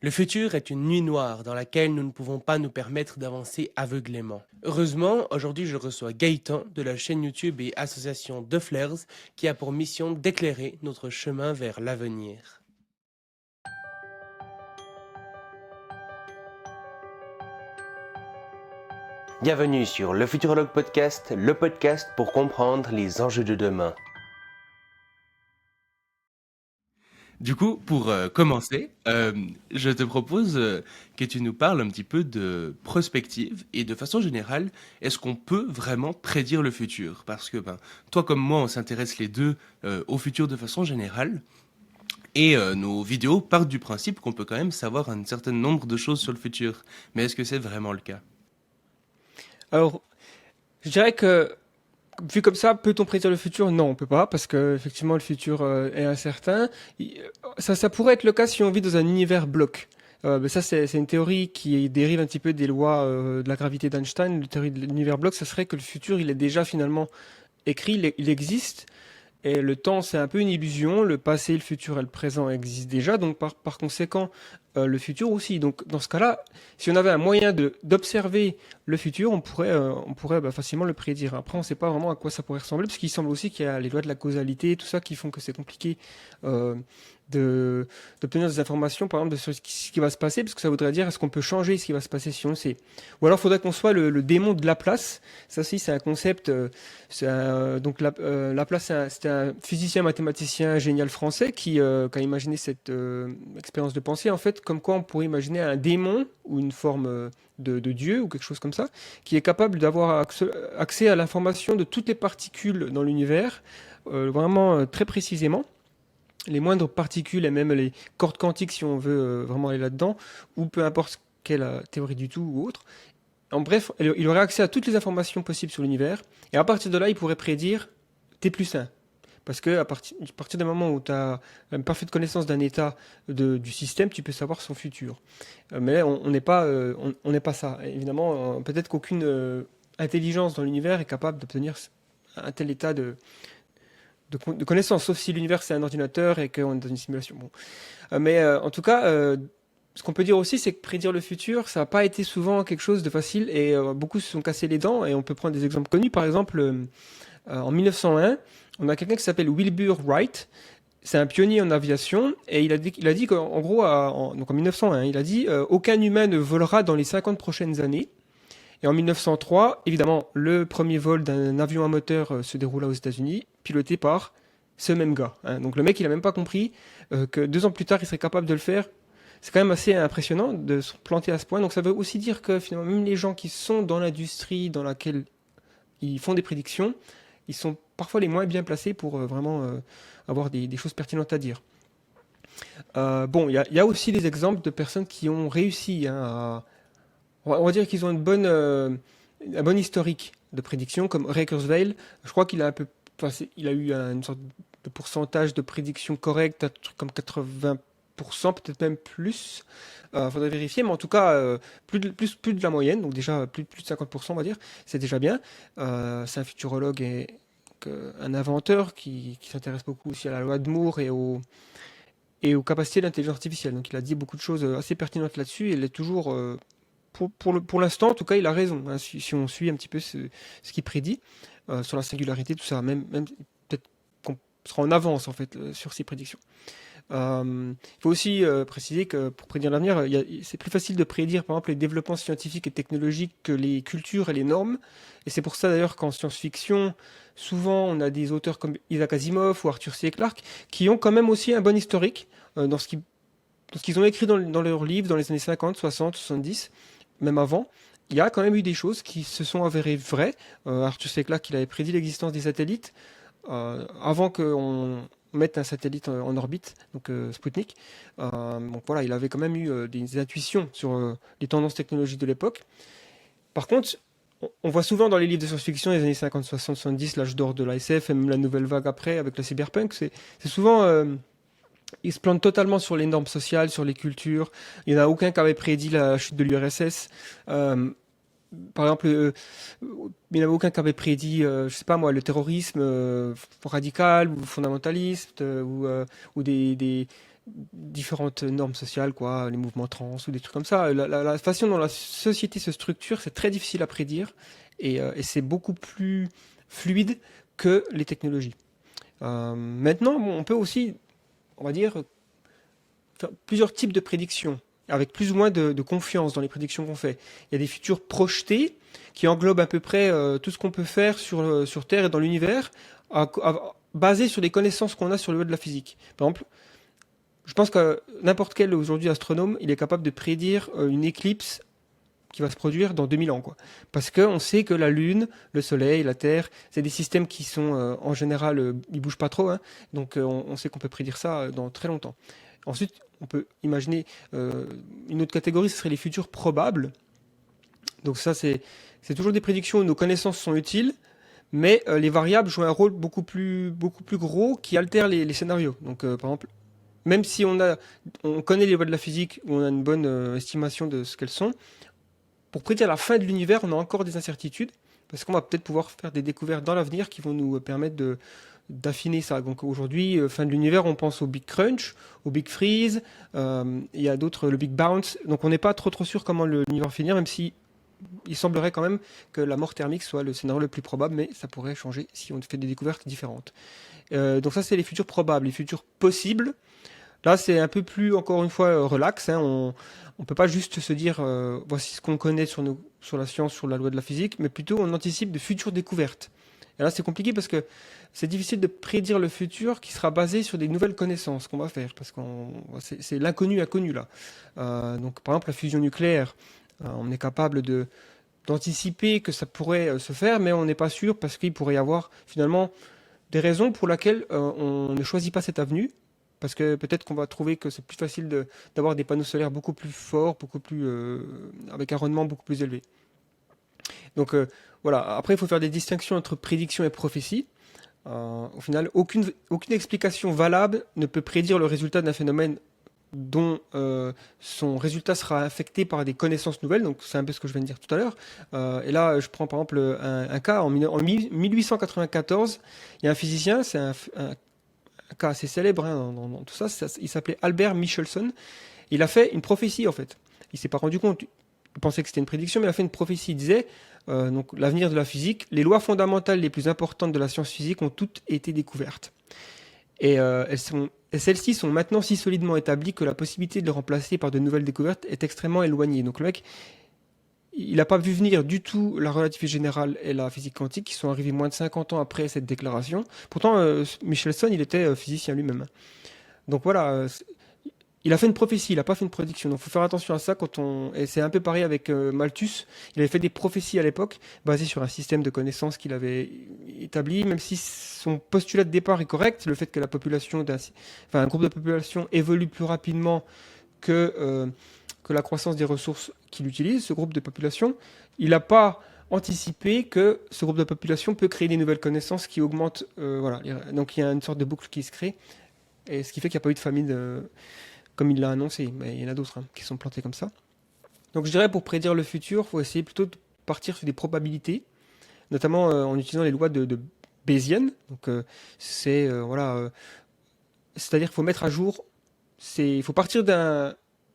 Le futur est une nuit noire dans laquelle nous ne pouvons pas nous permettre d'avancer aveuglément. Heureusement, aujourd'hui je reçois Gaëtan de la chaîne YouTube et association The Flares qui a pour mission d'éclairer notre chemin vers l'avenir. Bienvenue sur le Futurologue Podcast, le podcast pour comprendre les enjeux de demain. Du coup, pour commencer, je te propose que tu nous parles un petit peu de prospective et de façon générale, est-ce qu'on peut vraiment prédire le futur? Parce que toi comme moi, on s'intéresse les deux au futur de façon générale et nos vidéos partent du principe qu'on peut quand même savoir un certain nombre de choses sur le futur. Mais est-ce que c'est vraiment le cas? Alors, je dirais que, vu comme ça, peut-on prédire le futur? Non, on peut pas, parce que effectivement, le futur est incertain. Ça pourrait être le cas si on vit dans un univers bloc. Mais ça, c'est une théorie qui dérive un petit peu des lois de la gravité d'Einstein. La théorie de l'univers bloc, ça serait que le futur, il est déjà finalement écrit, il existe, et le temps, c'est un peu une illusion. Le passé, le futur et le présent existent déjà. Donc, par conséquent, le futur aussi. Donc, dans ce cas-là, si on avait un moyen d'observer le futur, on pourrait facilement le prédire. Après, on ne sait pas vraiment à quoi ça pourrait ressembler, parce qu'il semble aussi qu'il y a les lois de la causalité, tout ça, qui font que c'est compliqué euh, d'obtenir des informations, par exemple, sur ce qui va se passer, parce que ça voudrait dire est-ce qu'on peut changer ce qui va se passer si on le sait. Ou alors, il faudrait qu'on soit le démon de Laplace. Ça aussi, c'est un concept. Donc, Laplace, c'était un physicien mathématicien génial français qui a imaginé cette expérience de pensée, en fait, comme quoi on pourrait imaginer un démon ou une forme de Dieu ou quelque chose comme ça, qui est capable d'avoir accès à l'information de toutes les particules dans l'univers, vraiment très précisément, les moindres particules et même les cordes quantiques si on veut vraiment aller là-dedans, ou peu importe quelle théorie du tout ou autre. En bref, il aurait accès à toutes les informations possibles sur l'univers, et à partir de là, il pourrait prédire T plus 1. Parce que à partir du moment où tu as une parfaite connaissance d'un état du système, tu peux savoir son futur. Mais on n'est pas, on n'est pas ça. Évidemment, peut-être qu'aucune intelligence dans l'univers est capable d'obtenir un tel état de connaissance, sauf si l'univers c'est un ordinateur et qu'on est dans une simulation. Bon. Mais en tout cas, ce qu'on peut dire aussi, c'est que prédire le futur, ça n'a pas été souvent quelque chose de facile et beaucoup se sont cassés les dents. Et on peut prendre des exemples connus. Par exemple, en 1901, on a quelqu'un qui s'appelle Wilbur Wright. C'est un pionnier en aviation et il a dit qu'en gros, donc en 1901, il a dit aucun humain ne volera dans les 50 prochaines années. Et en 1903, évidemment, le premier vol d'un avion à moteur se déroula aux États-Unis, piloté par ce même gars. Hein. Donc le mec, il a même pas compris que 2 ans plus tard, il serait capable de le faire. C'est quand même assez impressionnant de se planter à ce point. Donc ça veut aussi dire que finalement, même les gens qui sont dans l'industrie dans laquelle ils font des prédictions, ils sont parfois les moins bien placés pour vraiment avoir des choses pertinentes à dire. Bon, il y a aussi des exemples de personnes qui ont réussi hein, on va dire qu'ils ont un bon historique de prédiction, comme Ray Kurzweil. Je crois qu'il a un peu, enfin, il a eu une sorte de pourcentage de prédiction correcte, un truc comme 80%, peut-être même plus. Faudrait vérifier, mais en tout cas, plus de la moyenne, donc déjà plus de 50%, on va dire. C'est déjà bien. C'est un futurologue et un inventeur qui s'intéresse beaucoup aussi à la loi de Moore et aux capacités de l'intelligence artificielle. Donc il a dit beaucoup de choses assez pertinentes là-dessus et il est toujours pour l'instant, en tout cas, il a raison. Hein, si on suit un petit peu ce qu'il prédit sur la singularité, tout ça, même peut-être qu'on sera en avance en fait sur ses prédictions. Il faut aussi préciser que pour prédire l'avenir, c'est plus facile de prédire par exemple les développements scientifiques et technologiques que les cultures et les normes. Et c'est pour ça d'ailleurs qu'en science-fiction, souvent on a des auteurs comme Isaac Asimov ou Arthur C. Clarke qui ont quand même aussi un bon historique dans ce qu'ils ont écrit dans leurs livres dans les années 50, 60, 70 même avant, il y a quand même eu des choses qui se sont avérées vraies. Arthur C. Clarke, il avait prédit l'existence des satellites avant qu'on mette un satellite en orbite, donc Sputnik. Donc voilà, il avait quand même eu des intuitions sur les tendances technologiques de l'époque. Par contre, on voit souvent dans les livres de science-fiction des années 50, 60, 70, l'âge d'or de la SF et même la nouvelle vague après avec le cyberpunk, c'est souvent ils se plantent totalement sur les normes sociales, sur les cultures. Il n'y en a aucun qui avait prédit la chute de l'URSS. Euh, Par exemple, il n'y en avait aucun qui avait prédit, je sais pas moi, le terrorisme radical ou fondamentaliste ou différentes normes sociales, quoi, les mouvements trans ou des trucs comme ça. La façon dont la société se structure, c'est très difficile à prédire et c'est beaucoup plus fluide que les technologies. Maintenant, bon, on peut aussi, on va dire, faire plusieurs types de prédictions, avec plus ou moins de confiance dans les prédictions qu'on fait. Il y a des futurs projetés qui englobent à peu près tout ce qu'on peut faire sur Terre et dans l'univers, basé sur des connaissances qu'on a sur le web de la physique. Par exemple, je pense que n'importe quel aujourd'hui astronome, il est capable de prédire une éclipse qui va se produire dans 2000 ans, quoi. Parce qu'on sait que la Lune, le Soleil, la Terre, c'est des systèmes qui sont en général, ils bougent pas trop, hein. Donc on sait qu'on peut prédire ça dans très longtemps. Ensuite, on peut imaginer une autre catégorie, ce serait les futurs probables. Donc ça, c'est toujours des prédictions où nos connaissances sont utiles, mais les variables jouent un rôle beaucoup plus gros qui altère les scénarios. Donc par exemple, même si on connaît les lois de la physique, ou on a une bonne estimation de ce qu'elles sont, pour prédire la fin de l'univers, on a encore des incertitudes, parce qu'on va peut-être pouvoir faire des découvertes dans l'avenir qui vont nous permettre d'affiner ça. Donc aujourd'hui, fin de l'univers, on pense au Big Crunch, au Big Freeze, il y a d'autres, le Big Bounce. Donc on n'est pas trop sûr comment l'univers va finir, même si il semblerait quand même que la mort thermique soit le scénario le plus probable, mais ça pourrait changer si on fait des découvertes différentes. Donc ça, c'est les futurs probables. Les futurs possibles, là, c'est un peu plus, encore une fois, relax, hein. On ne peut pas juste se dire, voici ce qu'on connaît sur la science, sur la loi de la physique, mais plutôt on anticipe de futures découvertes. Et là, c'est compliqué parce que c'est difficile de prédire le futur qui sera basé sur des nouvelles connaissances qu'on va faire, parce que c'est l'inconnu inconnu, là. Donc, par exemple, la fusion nucléaire, on est capable d'anticiper que ça pourrait se faire, mais on n'est pas sûr parce qu'il pourrait y avoir finalement des raisons pour lesquelles on ne choisit pas cette avenue. Parce que peut-être qu'on va trouver que c'est plus facile d'avoir des panneaux solaires beaucoup plus forts, avec un rendement beaucoup plus élevé. Donc voilà, après il faut faire des distinctions entre prédiction et prophétie. Au final, aucune explication valable ne peut prédire le résultat d'un phénomène dont son résultat sera affecté par des connaissances nouvelles. Donc c'est un peu ce que je viens de dire tout à l'heure. Et là, je prends par exemple un cas, en 1894, il y a un physicien, c'est un cas assez célèbre, hein, dans tout ça, il s'appelait Albert Michelson. Il a fait une prophétie en fait. Il s'est pas rendu compte, il pensait que c'était une prédiction, mais il a fait une prophétie. Il disait, donc l'avenir de la physique, les lois fondamentales les plus importantes de la science physique ont toutes été découvertes. Et celles-ci sont maintenant si solidement établies que la possibilité de les remplacer par de nouvelles découvertes est extrêmement éloignée. Donc le mec, il n'a pas vu venir du tout la relativité générale et la physique quantique qui sont arrivés moins de 50 ans après cette déclaration. Pourtant, Michelson, il était physicien lui-même. Donc voilà, il a fait une prophétie, il n'a pas fait une prédiction. Donc il faut faire attention à ça et c'est un peu pareil avec Malthus. Il avait fait des prophéties à l'époque basées sur un système de connaissances qu'il avait établi, même si son postulat de départ est correct, le fait que un groupe de population évolue plus rapidement que la croissance des ressources qu'il utilise, ce groupe de population, il n'a pas anticipé que ce groupe de population peut créer des nouvelles connaissances qui augmentent. Voilà. Donc il y a une sorte de boucle qui se crée, et ce qui fait qu'il n'y a pas eu de famine comme il l'a annoncé. Mais il y en a d'autres, hein, qui sont plantées comme ça. Donc je dirais pour prédire le futur, il faut essayer plutôt de partir sur des probabilités, notamment en utilisant les lois de Bayesian. Donc c'est-à-dire qu'il faut mettre à jour, il faut partir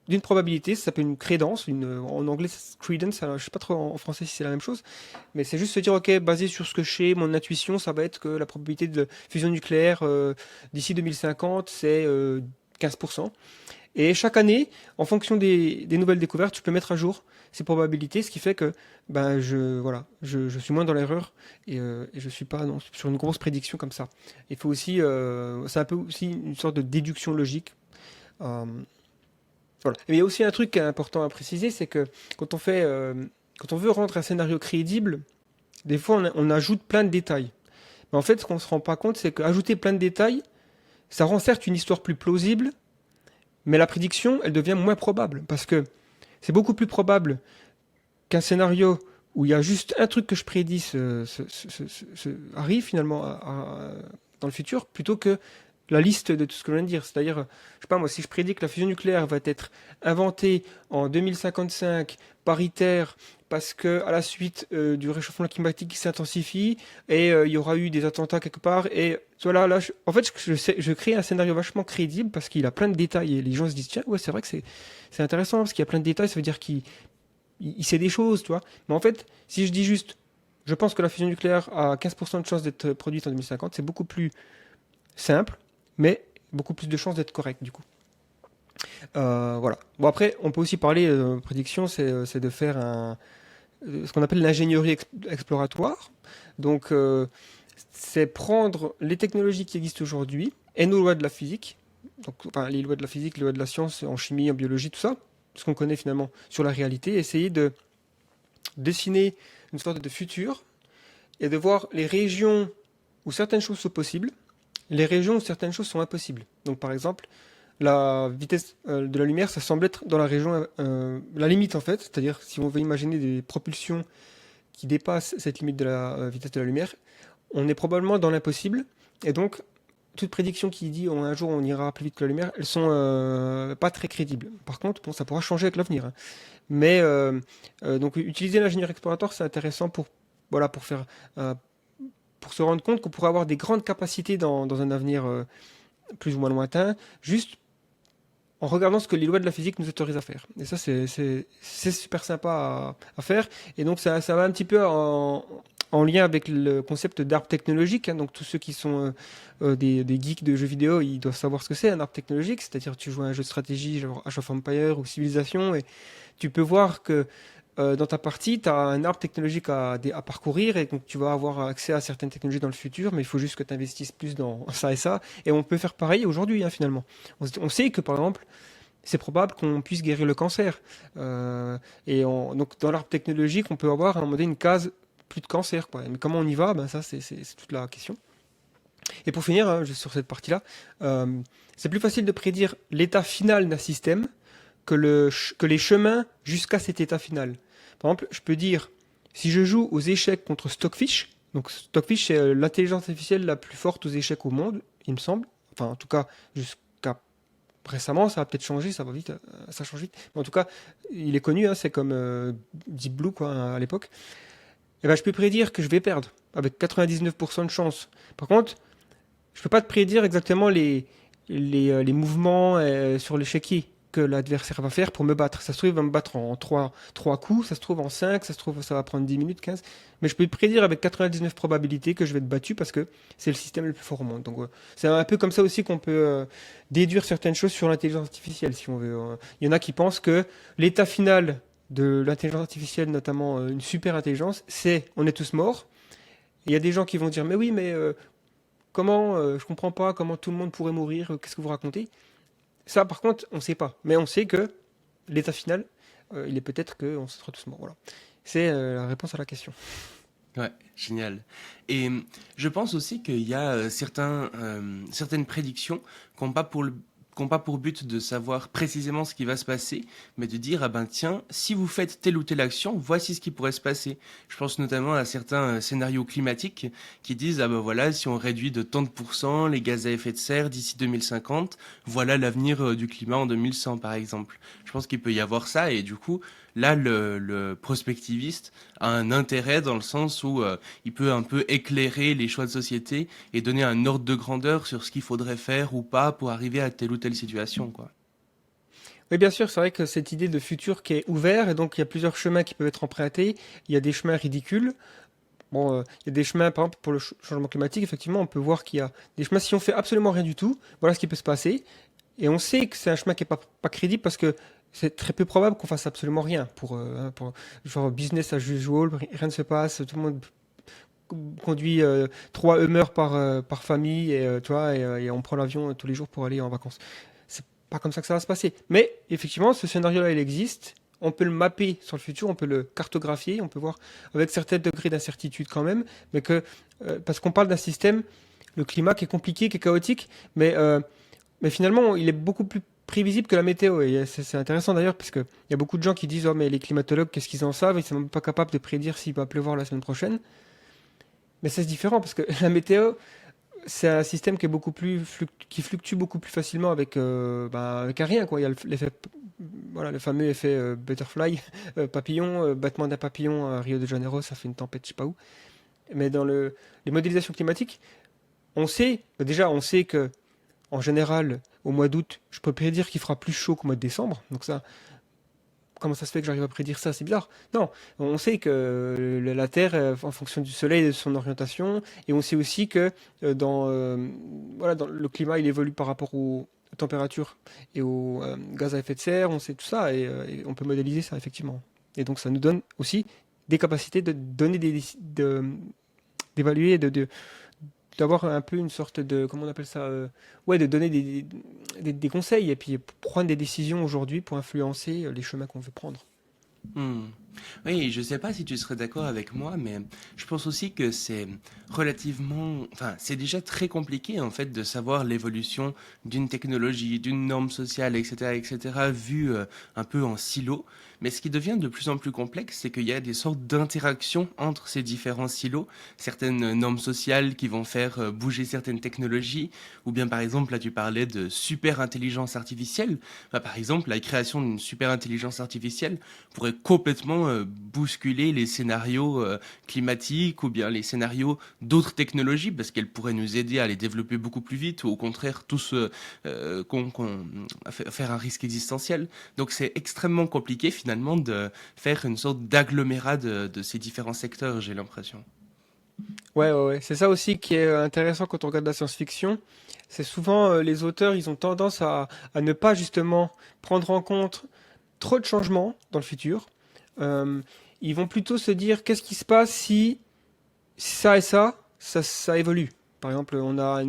d'une probabilité, ça s'appelle une crédence, en anglais c'est credence, alors, je sais pas trop en français si c'est la même chose, mais c'est juste se dire, ok, basé sur ce que je sais, mon intuition, ça va être que la probabilité de fusion nucléaire d'ici 2050, c'est 15%. Et chaque année, en fonction des nouvelles découvertes, je peux mettre à jour ces probabilités, ce qui fait que je suis moins dans l'erreur et je suis pas sur une grosse prédiction comme ça. Il faut aussi, c'est un peu aussi une sorte de déduction logique. Voilà. Et il y a aussi un truc qui est important à préciser, c'est que quand on veut rendre un scénario crédible, des fois on ajoute plein de détails. Mais en fait, ce qu'on se rend pas compte, c'est qu'ajouter plein de détails, ça rend certes une histoire plus plausible, mais la prédiction, elle devient moins probable. Parce que c'est beaucoup plus probable qu'un scénario où il y a juste un truc que je prédis arrive finalement dans le futur, plutôt que la liste de tout ce que je viens de dire. C'est-à-dire, je sais pas moi, si je prédis que la fusion nucléaire va être inventée en 2055, paritaire, parce que à la suite du réchauffement climatique qui s'intensifie et il y aura eu des attentats quelque part et voilà là en fait je crée un scénario vachement crédible parce qu'il a plein de détails et les gens se disent tiens ouais c'est vrai que c'est intéressant parce qu'il y a plein de détails, ça veut dire qu'il sait des choses, tu vois. Mais en fait si je dis juste je pense que la fusion nucléaire a 15% de chances d'être produite en 2050, c'est beaucoup plus simple mais beaucoup plus de chances d'être correct du coup. Voilà. Bon après on peut aussi parler prédiction, c'est de faire ce qu'on appelle l'ingénierie exploratoire. Donc, c'est prendre les technologies qui existent aujourd'hui et nos lois de la physique, donc, enfin, les lois de la physique, les lois de la science en chimie, en biologie, tout ça, ce qu'on connaît finalement sur la réalité, et essayer de dessiner une sorte de futur et de voir les régions où certaines choses sont possibles, les régions où certaines choses sont impossibles. Donc, par exemple, la vitesse de la lumière, ça semble être dans la région, la limite en fait, c'est-à-dire si on veut imaginer des propulsions qui dépassent cette limite de la vitesse de la lumière, on est probablement dans l'impossible. Et donc, toute prédiction qui dit un jour on ira plus vite que la lumière, elles sont pas très crédibles. Par contre, bon, ça pourra changer avec l'avenir, hein. Mais donc, utiliser l'ingénieur exploratoire, c'est intéressant pour, voilà, euh, pour se rendre compte qu'on pourrait avoir des grandes capacités dans un avenir plus ou moins lointain, juste en regardant ce que les lois de la physique nous autorisent à faire. Et ça, c'est super sympa à faire. Et donc, ça va un petit peu en lien avec le concept d'arbre technologique, hein. Donc, tous ceux qui sont des geeks de jeux vidéo, ils doivent savoir ce que c'est un arbre technologique. C'est-à-dire, tu joues à un jeu de stratégie, genre Age of Empires ou Civilization, et tu peux voir que dans ta partie, tu as un arbre technologique à parcourir, et donc tu vas avoir accès à certaines technologies dans le futur, mais il faut juste que tu investisses plus dans ça et ça. Et on peut faire pareil aujourd'hui, hein, finalement. On sait que, par exemple, c'est probable qu'on puisse guérir le cancer. Donc, dans l'arbre technologique, on peut avoir à un moment donné une case plus de cancer, quoi. Mais comment on y va, ben, ça, c'est toute la question. Et pour finir, hein, juste sur cette partie-là, euh, c'est plus facile de prédire l'état final d'un système que les chemins jusqu'à cet état final. Par exemple, je peux dire, si je joue aux échecs contre Stockfish, donc Stockfish c'est l'intelligence artificielle la plus forte aux échecs au monde, il me semble. Enfin, en tout cas, jusqu'à récemment, ça a peut-être changé, ça va vite, ça change vite. Mais en tout cas, il est connu, hein, c'est comme Deep Blue quoi, à l'époque. Et ben, je peux prédire que je vais perdre avec 99% de chance. Par contre, je peux pas te prédire exactement les mouvements sur l'échiquier que l'adversaire va faire pour me battre. Ça se trouve, il va me battre en trois coups, ça se trouve en 5, ça se trouve, ça va prendre 10 minutes, 15. Mais je peux te prédire avec 99 probabilités que je vais être battu parce que c'est le système le plus fort au monde. Donc, c'est un peu comme ça aussi qu'on peut déduire certaines choses sur l'intelligence artificielle, si on veut. Il y en a qui pensent que l'état final de l'intelligence artificielle, notamment une super intelligence, c'est on est tous morts. Et il y a des gens qui vont dire, mais oui, mais comment, je comprends pas comment tout le monde pourrait mourir, qu'est-ce que vous racontez? Ça, par contre, on ne sait pas. Mais on sait que l'état final, il est peut-être qu'on sera tous morts. Voilà. C'est la réponse à la question. Ouais, génial. Et je pense aussi qu'il y a certaines prédictions qui n'ont pas qui ont pas pour but de savoir précisément ce qui va se passer, mais de dire, ah ben tiens, si vous faites telle ou telle action, voici ce qui pourrait se passer. Je pense notamment à certains scénarios climatiques qui disent, ah ben voilà, si on réduit de tant de pourcents les gaz à effet de serre d'ici 2050, voilà l'avenir du climat en 2100 par exemple. Je pense qu'il peut y avoir ça, et du coup, là, le prospectiviste a un intérêt dans le sens où il peut un peu éclairer les choix de société et donner un ordre de grandeur sur ce qu'il faudrait faire ou pas pour arriver à telle ou telle situation, quoi. Oui, bien sûr, c'est vrai que cette idée de futur qui est ouvert, et donc il y a plusieurs chemins qui peuvent être empruntés. Il y a des chemins ridicules. Bon, il y a des chemins, par exemple, pour le changement climatique, effectivement, on peut voir qu'il y a des chemins, si on fait absolument rien du tout, voilà ce qui peut se passer. Et on sait que c'est un chemin qui est pas crédible parce que c'est très peu probable qu'on fasse absolument rien. Pour genre business as usual, rien ne se passe, tout le monde conduit 3 Hummers par famille tu vois, et on prend l'avion tous les jours pour aller en vacances. C'est pas comme ça que ça va se passer. Mais effectivement, ce scénario-là, il existe. On peut le mapper sur le futur, on peut le cartographier, on peut voir avec certains degrés d'incertitude quand même, mais parce qu'on parle d'un système, le climat qui est compliqué, qui est chaotique, mais finalement, il est beaucoup plus prévisible que la météo. Et c'est intéressant d'ailleurs, parce qu'il y a beaucoup de gens qui disent, oh mais les climatologues, qu'est-ce qu'ils en savent? Ils sont même pas capables de prédire s'il va pleuvoir la semaine prochaine. Mais c'est différent parce que la météo, c'est un système qui est qui fluctue beaucoup plus facilement avec un rien, quoi. Il y a l'effet voilà, le fameux effet butterfly, papillon, battement d'un papillon à Rio de Janeiro, ça fait une tempête, je sais pas où. Mais dans les modélisations climatiques, on sait que en général, au mois d'août, je peux prédire qu'il fera plus chaud qu'au mois de décembre. Donc ça, comment ça se fait que j'arrive à prédire ça? C'est bizarre. Non, on sait que la Terre, en fonction du Soleil et de son orientation, et on sait aussi que voilà, dans le climat, il évolue par rapport aux températures et aux gaz à effet de serre. On sait tout ça et on peut modéliser ça effectivement. Et donc ça nous donne aussi des capacités de donner d'évaluer, d'avoir un peu une sorte de, comment on appelle ça, ouais, de donner des conseils et puis prendre des décisions aujourd'hui pour influencer les chemins qu'on veut prendre. Hmm. Oui, je sais pas si tu serais d'accord avec moi, mais je pense aussi que c'est relativement, enfin, c'est déjà très compliqué en fait de savoir l'évolution d'une technologie, d'une norme sociale, etc., vue un peu en silo. Mais ce qui devient de plus en plus complexe, c'est qu'il y a des sortes d'interactions entre ces différents silos, certaines normes sociales qui vont faire bouger certaines technologies, ou bien par exemple, là tu parlais de super intelligence artificielle. Bah, par exemple, la création d'une super intelligence artificielle pourrait complètement bousculer les scénarios climatiques ou bien les scénarios d'autres technologies parce qu'elles pourraient nous aider à les développer beaucoup plus vite ou au contraire tous faire un risque existentiel. Donc c'est extrêmement compliqué finalement de faire une sorte d'agglomérat de ces différents secteurs, j'ai l'impression. Ouais, ouais, ouais. C'est ça aussi qui est intéressant quand on regarde la science-fiction. C'est souvent les auteurs, ils ont tendance à ne pas justement prendre en compte trop de changements dans le futur. Euh, Ils vont plutôt se dire qu'est-ce qui se passe si ça et ça évolue. Par exemple, on a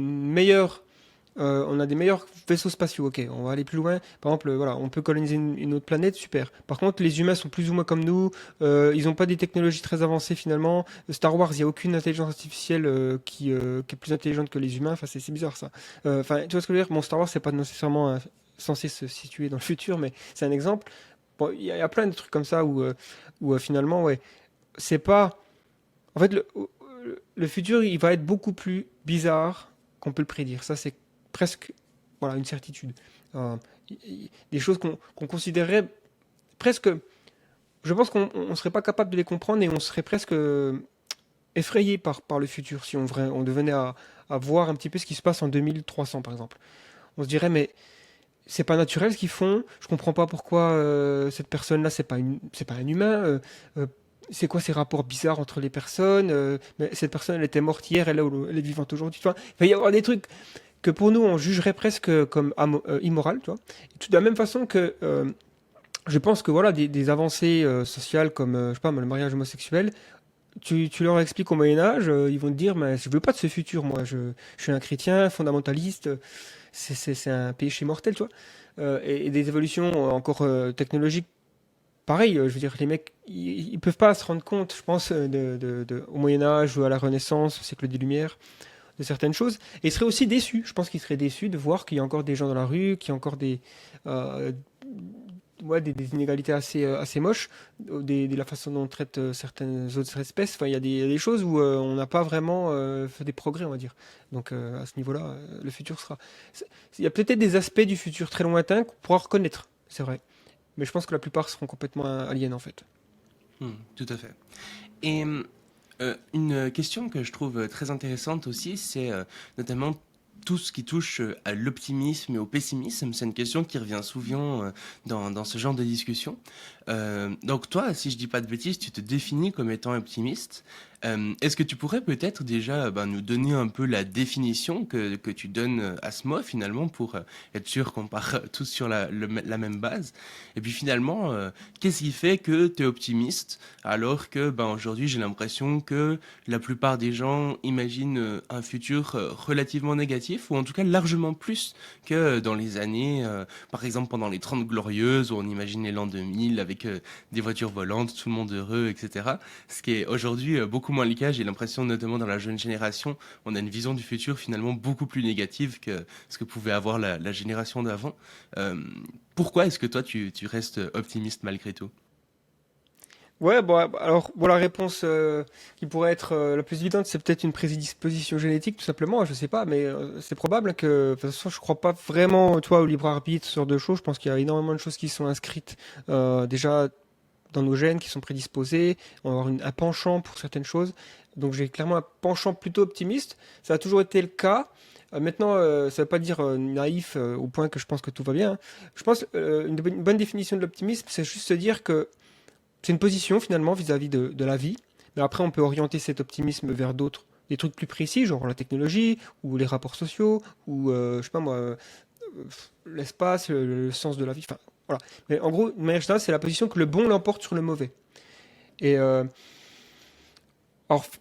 des meilleurs vaisseaux spatiaux. Ok, on va aller plus loin. Par exemple, voilà, on peut coloniser une autre planète, super. Par contre, les humains sont plus ou moins comme nous. Ils n'ont pas des technologies très avancées finalement. Star Wars, il n'y a aucune intelligence artificielle qui est plus intelligente que les humains. Enfin, c'est bizarre ça. Enfin, tu vois ce que je veux dire? Bon, Star Wars, c'est pas nécessairement censé se situer dans le futur, mais c'est un exemple. Bon, il y a plein de trucs comme ça où finalement, ouais, c'est pas. En fait, le futur, il va être beaucoup plus bizarre qu'on peut le prédire. Ça, c'est presque voilà, une certitude. Des choses qu'on considérerait presque. Je pense qu'on ne serait pas capable de les comprendre et on serait presque effrayé par le futur si on devenait à voir un petit peu ce qui se passe en 2300, par exemple. On se dirait, mais c'est pas naturel ce qu'ils font. Je comprends pas pourquoi cette personne-là, c'est pas un humain. Euh, c'est quoi ces rapports bizarres entre les personnes mais cette personne, elle était morte hier, elle est vivante aujourd'hui. Tu vois, il va y avoir des trucs que pour nous, on jugerait presque comme immoral, tu vois. Et tout de la même façon que je pense que voilà, des avancées sociales comme, je sais pas, le mariage homosexuel, tu leur expliques au Moyen Âge, ils vont te dire, mais je veux pas de ce futur, moi. Je suis un chrétien fondamentaliste. C'est un péché mortel, tu vois. Et des évolutions encore technologiques, pareil, je veux dire, les mecs, ils peuvent pas se rendre compte, je pense, au Moyen Âge ou à la Renaissance, au siècle des Lumières, de certaines choses. Et ils seraient aussi déçus. Je pense qu'ils seraient déçus de voir qu'il y a encore des gens dans la rue, qu'il y a encore euh, ouais, des inégalités assez moches, de la façon dont on traite certaines autres espèces. Enfin, il y a des choses où on n'a pas vraiment fait des progrès, on va dire. Donc à ce niveau-là, le futur sera. Il y a peut-être des aspects du futur très lointain qu'on pourra reconnaître, c'est vrai. Mais je pense que la plupart seront complètement aliens en fait. Tout à fait. Et une question que je trouve très intéressante aussi, c'est notamment tout ce qui touche à l'optimisme et au pessimisme. C'est une question qui revient souvent dans ce genre de discussion. Donc toi, si je dis pas de bêtises, tu te définis comme étant optimiste. Est-ce que tu pourrais peut-être déjà nous donner un peu la définition que tu donnes à ce mot finalement pour être sûr qu'on part tous sur la même base. Et puis finalement, qu'est-ce qui fait que tu es optimiste alors que aujourd'hui j'ai l'impression que la plupart des gens imaginent un futur relativement négatif ou en tout cas largement plus que dans les années, par exemple pendant les 30 glorieuses où on imaginait l'an 2000 avec des voitures volantes, tout le monde heureux, etc. Ce qui est aujourd'hui beaucoup moins le cas. J'ai l'impression, notamment dans la jeune génération, on a une vision du futur finalement beaucoup plus négative que ce que pouvait avoir la génération d'avant. Euh, Pourquoi est-ce que toi tu restes optimiste malgré tout? Ouais, bon, alors, bon, la réponse qui pourrait être la plus évidente, c'est peut-être une prédisposition génétique, tout simplement, je sais pas, mais c'est probable que, de toute façon, je crois pas vraiment, tu vois, au libre arbitre, ce genre de choses. Je pense qu'il y a énormément de choses qui sont inscrites déjà dans nos gènes, qui sont prédisposés. On va avoir un penchant pour certaines choses. Donc, j'ai clairement un penchant plutôt optimiste. Ça a toujours été le cas. Maintenant, ça veut pas dire naïf au point que je pense que tout va bien, hein. Je pense une bonne définition de l'optimisme, c'est juste se dire que c'est une position finalement vis-à-vis de la vie. Mais après, on peut orienter cet optimisme vers d'autres, des trucs plus précis, genre la technologie, ou les rapports sociaux, ou je sais pas moi, l'espace, le sens de la vie. Enfin, voilà. Mais en gros, de manière générale, c'est la position que le bon l'emporte sur le mauvais. Et alors,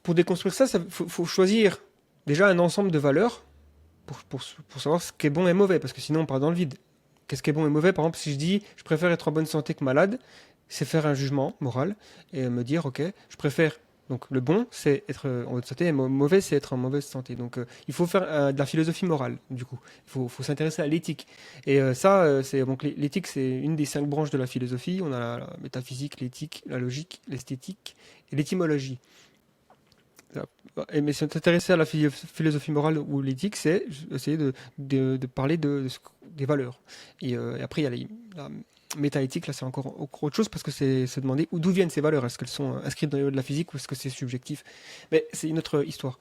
pour déconstruire ça, il faut choisir déjà un ensemble de valeurs pour savoir ce qui est bon et mauvais, parce que sinon on part dans le vide. Qu'est-ce qui est bon et mauvais? Par exemple, si je dis je préfère être en bonne santé que malade, c'est faire un jugement moral et me dire ok, je préfère. Donc le bon, c'est être en bonne santé, et mauvais, c'est être en mauvaise santé. Donc il faut faire de la philosophie morale, du coup. Il faut s'intéresser à l'éthique. Et ça, c'est donc l'éthique, c'est une des 5 branches de la philosophie. On a la métaphysique, l'éthique, la logique, l'esthétique et l'étymologie. Mais si on s'intéressait à la philosophie morale ou l'éthique, c'est essayer de parler des valeurs. Et après, il y a la métaéthique, là c'est encore autre chose parce que c'est se demander d'où viennent ces valeurs. Est-ce qu'elles sont inscrites dans les lois de la physique ou est-ce que c'est subjectif? Mais c'est une autre histoire.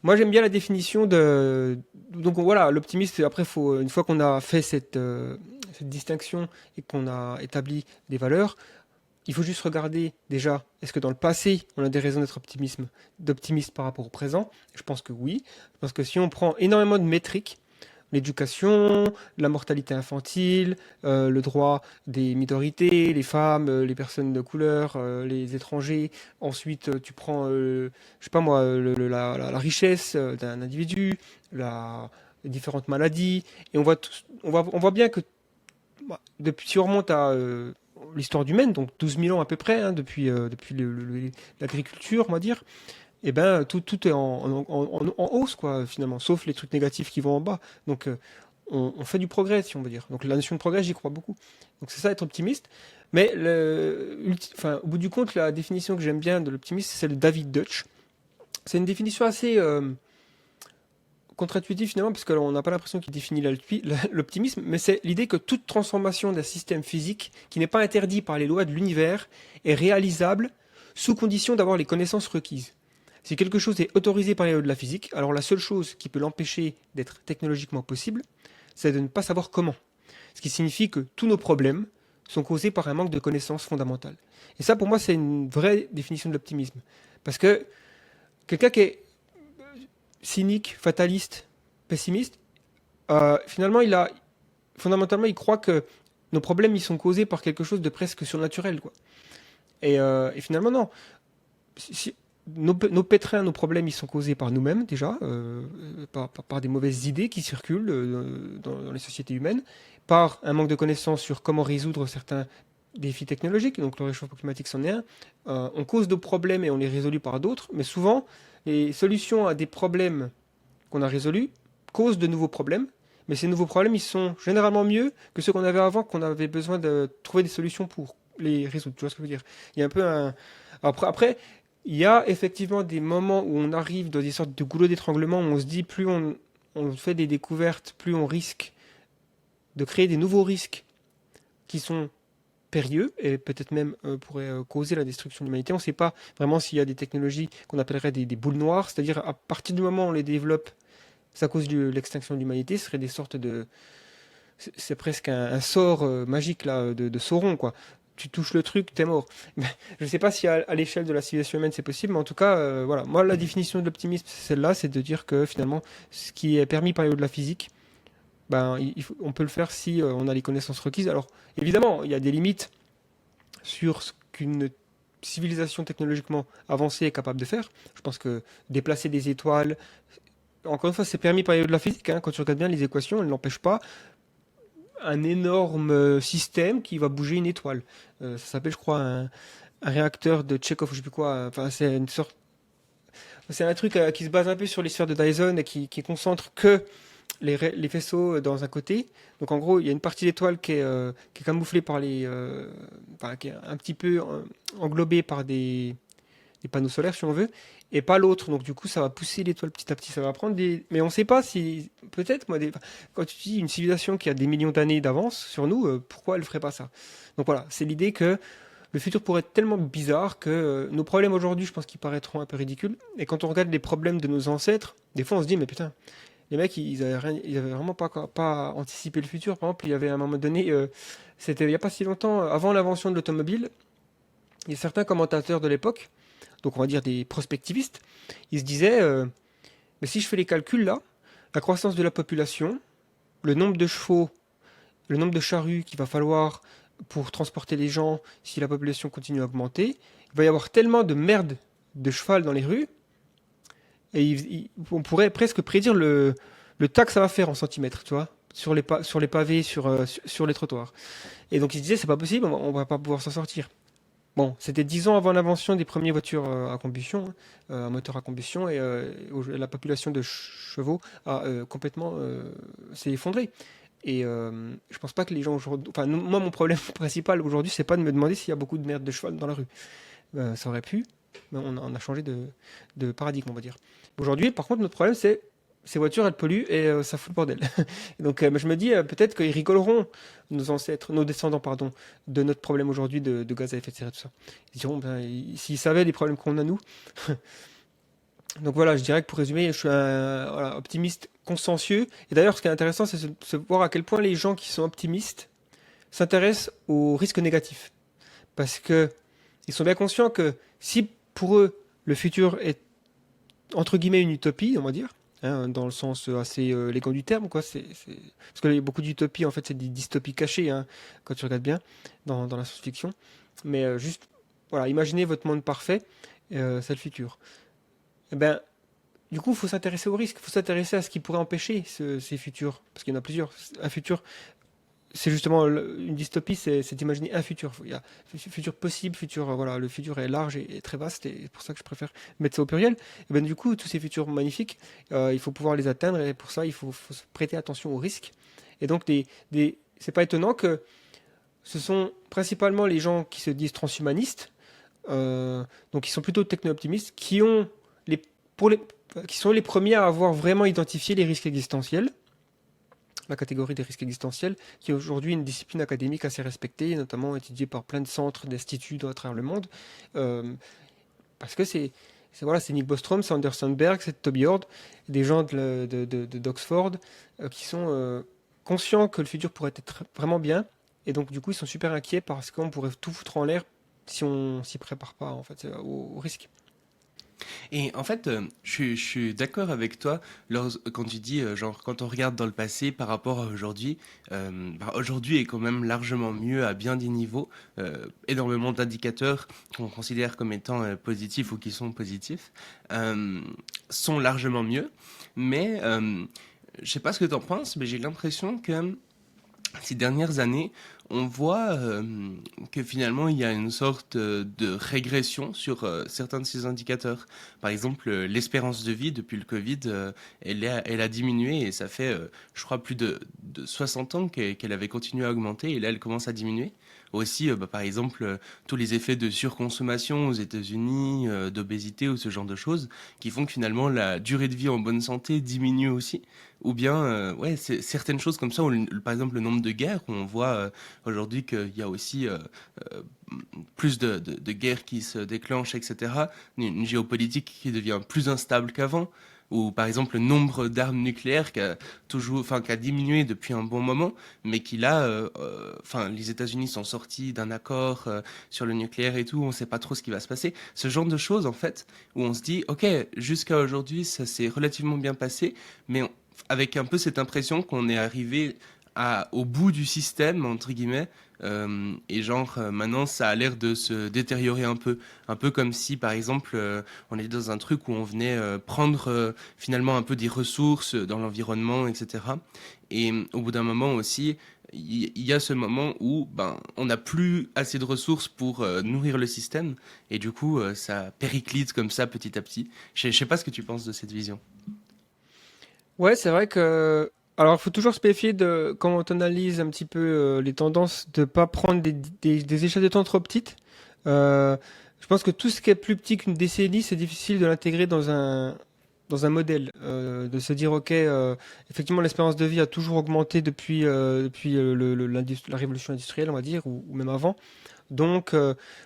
Moi j'aime bien la définition de. Donc voilà, l'optimiste, après, une fois qu'on a fait cette distinction et qu'on a établi des valeurs, il faut juste regarder déjà, est-ce que dans le passé, on a des raisons d'optimiste par rapport au présent? Je pense que oui. Parce que si on prend énormément de métriques, l'éducation, la mortalité infantile, le droit des minorités, les femmes, les personnes de couleur, les étrangers. Ensuite, tu prends, je sais pas moi, la richesse d'un individu, les différentes maladies, et on voit bien que depuis, si on remonte à l'histoire humaine, donc 12 000 ans à peu près, hein, depuis l'agriculture, on va dire, et ben tout est en hausse, quoi, finalement, sauf les trucs négatifs qui vont en bas. Donc on fait du progrès, si on veut dire. Donc la notion de progrès, j'y crois beaucoup. Donc c'est ça, être optimiste. Mais enfin, au bout du compte, la définition que j'aime bien de l'optimisme, c'est celle de David Deutsch. C'est une définition assez contre-intuitif finalement, parce qu'on n'a pas l'impression qu'il définit l'optimisme, mais c'est l'idée que toute transformation d'un système physique qui n'est pas interdit par les lois de l'univers est réalisable sous condition d'avoir les connaissances requises. Si quelque chose est autorisé par les lois de la physique, alors la seule chose qui peut l'empêcher d'être technologiquement possible, c'est de ne pas savoir comment. Ce qui signifie que tous nos problèmes sont causés par un manque de connaissances fondamentales. Et ça, pour moi, c'est une vraie définition de l'optimisme. Parce que quelqu'un qui est cynique, fataliste, pessimiste, finalement, fondamentalement, il croit que nos problèmes, ils sont causés par quelque chose de presque surnaturel, quoi. Et finalement, non. Nos pétrins, nos problèmes, ils sont causés par nous-mêmes, déjà, par des mauvaises idées qui circulent dans les sociétés humaines, par un manque de connaissances sur comment résoudre certains défis technologiques, donc le réchauffement climatique c'en est un. On cause de problèmes et on les résout par d'autres, mais souvent, les solutions à des problèmes qu'on a résolus causent de nouveaux problèmes, mais ces nouveaux problèmes, ils sont généralement mieux que ceux qu'on avait avant, qu'on avait besoin de trouver des solutions pour les résoudre. Tu vois ce que je veux dire? Il y a un peu un. Après, il y a effectivement des moments où on arrive dans des sortes de goulots d'étranglement où on se dit plus on fait des découvertes, plus on risque de créer des nouveaux risques qui sont périlleux et peut-être même pourraient causer la destruction de l'humanité. On ne sait pas vraiment s'il y a des technologies qu'on appellerait des boules noires, c'est-à-dire à partir du moment où on les développe, ça cause de l'extinction de l'humanité, ce serait des sortes de. C'est presque un sort magique là, de Sauron, quoi. Tu touches le truc, t'es mort. Je ne sais pas si à l'échelle de la civilisation humaine c'est possible, mais en tout cas, voilà. Moi, la définition de l'optimisme, c'est celle-là, c'est de dire que finalement, ce qui est permis par les lois de la physique, ben, on peut le faire si on a les connaissances requises. Alors, évidemment, il y a des limites sur ce qu'une civilisation technologiquement avancée est capable de faire. Je pense que déplacer des étoiles, encore une fois, c'est permis par les lois de la physique, hein. Quand tu regardes bien les équations, elles n'empêchent pas un énorme système qui va bouger une étoile. Ça s'appelle, je crois, un réacteur de Chekhov, je sais plus quoi. Enfin, c'est une sorte. C'est un truc qui se base un peu sur les sphères de Dyson et qui concentre que les faisceaux dans un côté. Donc en gros, il y a une partie d'étoile qui est camouflée par enfin, qui est un petit peu englobée par des panneaux solaires si on veut, et pas l'autre. Donc du coup, ça va pousser l'étoile petit à petit. Ça va prendre des. Mais on ne sait pas si. Peut-être, moi, quand tu dis une civilisation qui a des millions d'années d'avance sur nous, pourquoi elle ne ferait pas ça? Donc voilà, c'est l'idée que le futur pourrait être tellement bizarre que nos problèmes aujourd'hui, je pense qu'ils paraîtront un peu ridicules. Et quand on regarde les problèmes de nos ancêtres, des fois on se dit, mais putain, les mecs, ils avaient vraiment pas anticipé le futur. Par exemple, il y avait à un moment donné, c'était il n'y a pas si longtemps, avant l'invention de l'automobile, il y a certains commentateurs de l'époque, donc on va dire des prospectivistes, ils se disaient, mais si je fais les calculs là, la croissance de la population, le nombre de chevaux, le nombre de charrues qu'il va falloir pour transporter les gens si la population continue à augmenter, il va y avoir tellement de merde de cheval dans les rues, et on pourrait presque prédire le tas que ça va faire en centimètres, tu vois, sur les pavés, sur les trottoirs. Et donc ils se disaient, c'est pas possible, on va pas pouvoir s'en sortir. Bon, c'était 10 ans avant l'invention des premières voitures à combustion, à moteur à combustion, et la population de chevaux a complètement s'est effondrée. Et je pense pas que les gens aujourd'hui. Enfin, moi, mon problème principal aujourd'hui, c'est pas de me demander s'il y a beaucoup de merde de cheval dans la rue. Ça aurait pu, mais on a changé de paradigme, on va dire. Aujourd'hui, par contre, notre problème, c'est ces voitures, elles polluent et ça fout le bordel. Donc, je me dis peut-être qu'ils rigoleront, nos ancêtres, nos descendants, pardon, de notre problème aujourd'hui de gaz à effet de serre et tout ça. Ils diront, ben, s'ils savaient les problèmes qu'on a nous. Donc voilà, je dirais que pour résumer, je suis un voilà, optimiste consciencieux. Et d'ailleurs, ce qui est intéressant, c'est de voir à quel point les gens qui sont optimistes s'intéressent aux risques négatifs. Parce que ils sont bien conscients que si pour eux, le futur est entre guillemets une utopie, on va dire, hein, dans le sens assez élégant du terme, quoi. Parce qu'il y a beaucoup d'utopies, en fait, c'est des dystopies cachées, hein, quand tu regardes bien, dans la science-fiction. Mais juste, voilà, imaginez votre monde parfait, c'est le futur. Eh ben, du coup, il faut s'intéresser aux risques, il faut s'intéresser à ce qui pourrait empêcher ces futurs, parce qu'il y en a plusieurs. Un futur, c'est justement une dystopie, c'est d'imaginer un futur. Il y a futur possible, futur, voilà, le futur est large et très vaste, et c'est pour ça que je préfère mettre ça au pluriel. Et ben, du coup, tous ces futurs magnifiques, il faut pouvoir les atteindre, et pour ça, faut se prêter attention aux risques. Et donc, c'est pas étonnant que ce sont principalement les gens qui se disent transhumanistes, donc qui sont plutôt techno-optimistes, les, pour les, qui sont les premiers à avoir vraiment identifié les risques existentiels, la catégorie des risques existentiels, qui est aujourd'hui une discipline académique assez respectée, notamment étudiée par plein de centres, d'instituts à travers le monde, euh, parce que voilà, c'est Nick Bostrom, c'est Anders Sandberg, c'est Toby Ord, des gens d'Oxford qui sont conscients que le futur pourrait être vraiment bien, et donc du coup ils sont super inquiets parce qu'on pourrait tout foutre en l'air si on s'y prépare pas en fait au risque. Et en fait, je suis d'accord avec toi quand tu dis, genre, quand on regarde dans le passé par rapport à aujourd'hui, bah, aujourd'hui est quand même largement mieux à bien des niveaux. Énormément d'indicateurs qu'on considère comme étant positifs ou qui sont positifs euh, sont largement mieux. Mais je sais pas ce que tu en penses, mais j'ai l'impression que ces dernières années, on voit que finalement il y a une sorte de régression sur certains de ces indicateurs. Par exemple, l'espérance de vie depuis le Covid, elle a diminué et ça fait, je crois, plus de 60 ans qu'elle avait continué à augmenter et là elle commence à diminuer. Aussi, bah, par exemple, tous les effets de surconsommation aux États-Unis, d'obésité ou ce genre de choses, qui font que finalement la durée de vie en bonne santé diminue aussi. Ou bien, ouais, c'est certaines choses comme ça, où par exemple le nombre de guerres, où on voit aujourd'hui qu'il y a aussi euh, plus de guerres qui se déclenchent, etc. Une géopolitique qui devient plus instable qu'avant. Ou par exemple le nombre d'armes nucléaires qui a toujours, enfin qui a diminué depuis un bon moment, mais qui là, enfin les États-Unis sont sortis d'un accord sur le nucléaire et tout, on ne sait pas trop ce qui va se passer. Ce genre de choses en fait, où on se dit, ok, jusqu'à aujourd'hui ça s'est relativement bien passé, mais avec un peu cette impression qu'on est arrivé au bout du système, entre guillemets, et genre maintenant ça a l'air de se détériorer un peu comme si par exemple on était dans un truc où on venait prendre finalement un peu des ressources dans l'environnement, etc. Et au bout d'un moment aussi, il y a ce moment où ben on n'a plus assez de ressources pour nourrir le système, et du coup ça périclite comme ça petit à petit. Je sais pas ce que tu penses de cette vision. Ouais, c'est vrai que Alors, il faut toujours se méfier de, quand on analyse un petit peu les tendances, de pas prendre des échelles de temps trop petites. Euh, je pense que tout ce qui est plus petit qu'une décennie, c'est difficile de l'intégrer dans un modèle. De se dire, OK, effectivement, l'espérance de vie a toujours augmenté depuis la révolution industrielle, on va dire, ou même avant. Donc,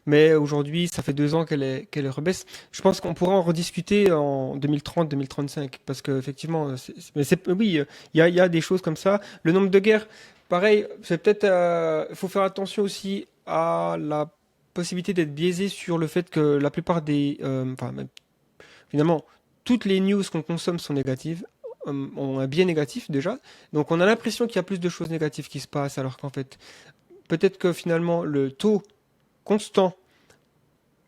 mais aujourd'hui, ça fait 2 ans qu'elle rebaisse. Je pense qu'on pourra en rediscuter en 2030, 2035, parce que effectivement, oui, il y a des choses comme ça. Le nombre de guerres, pareil, c'est peut-être, il faut faire attention aussi à la possibilité d'être biaisé sur le fait que la plupart enfin, même, finalement, toutes les news qu'on consomme sont négatives, ont un biais négatif déjà. Donc, on a l'impression qu'il y a plus de choses négatives qui se passent, alors qu'en fait, peut-être que finalement, le taux constant,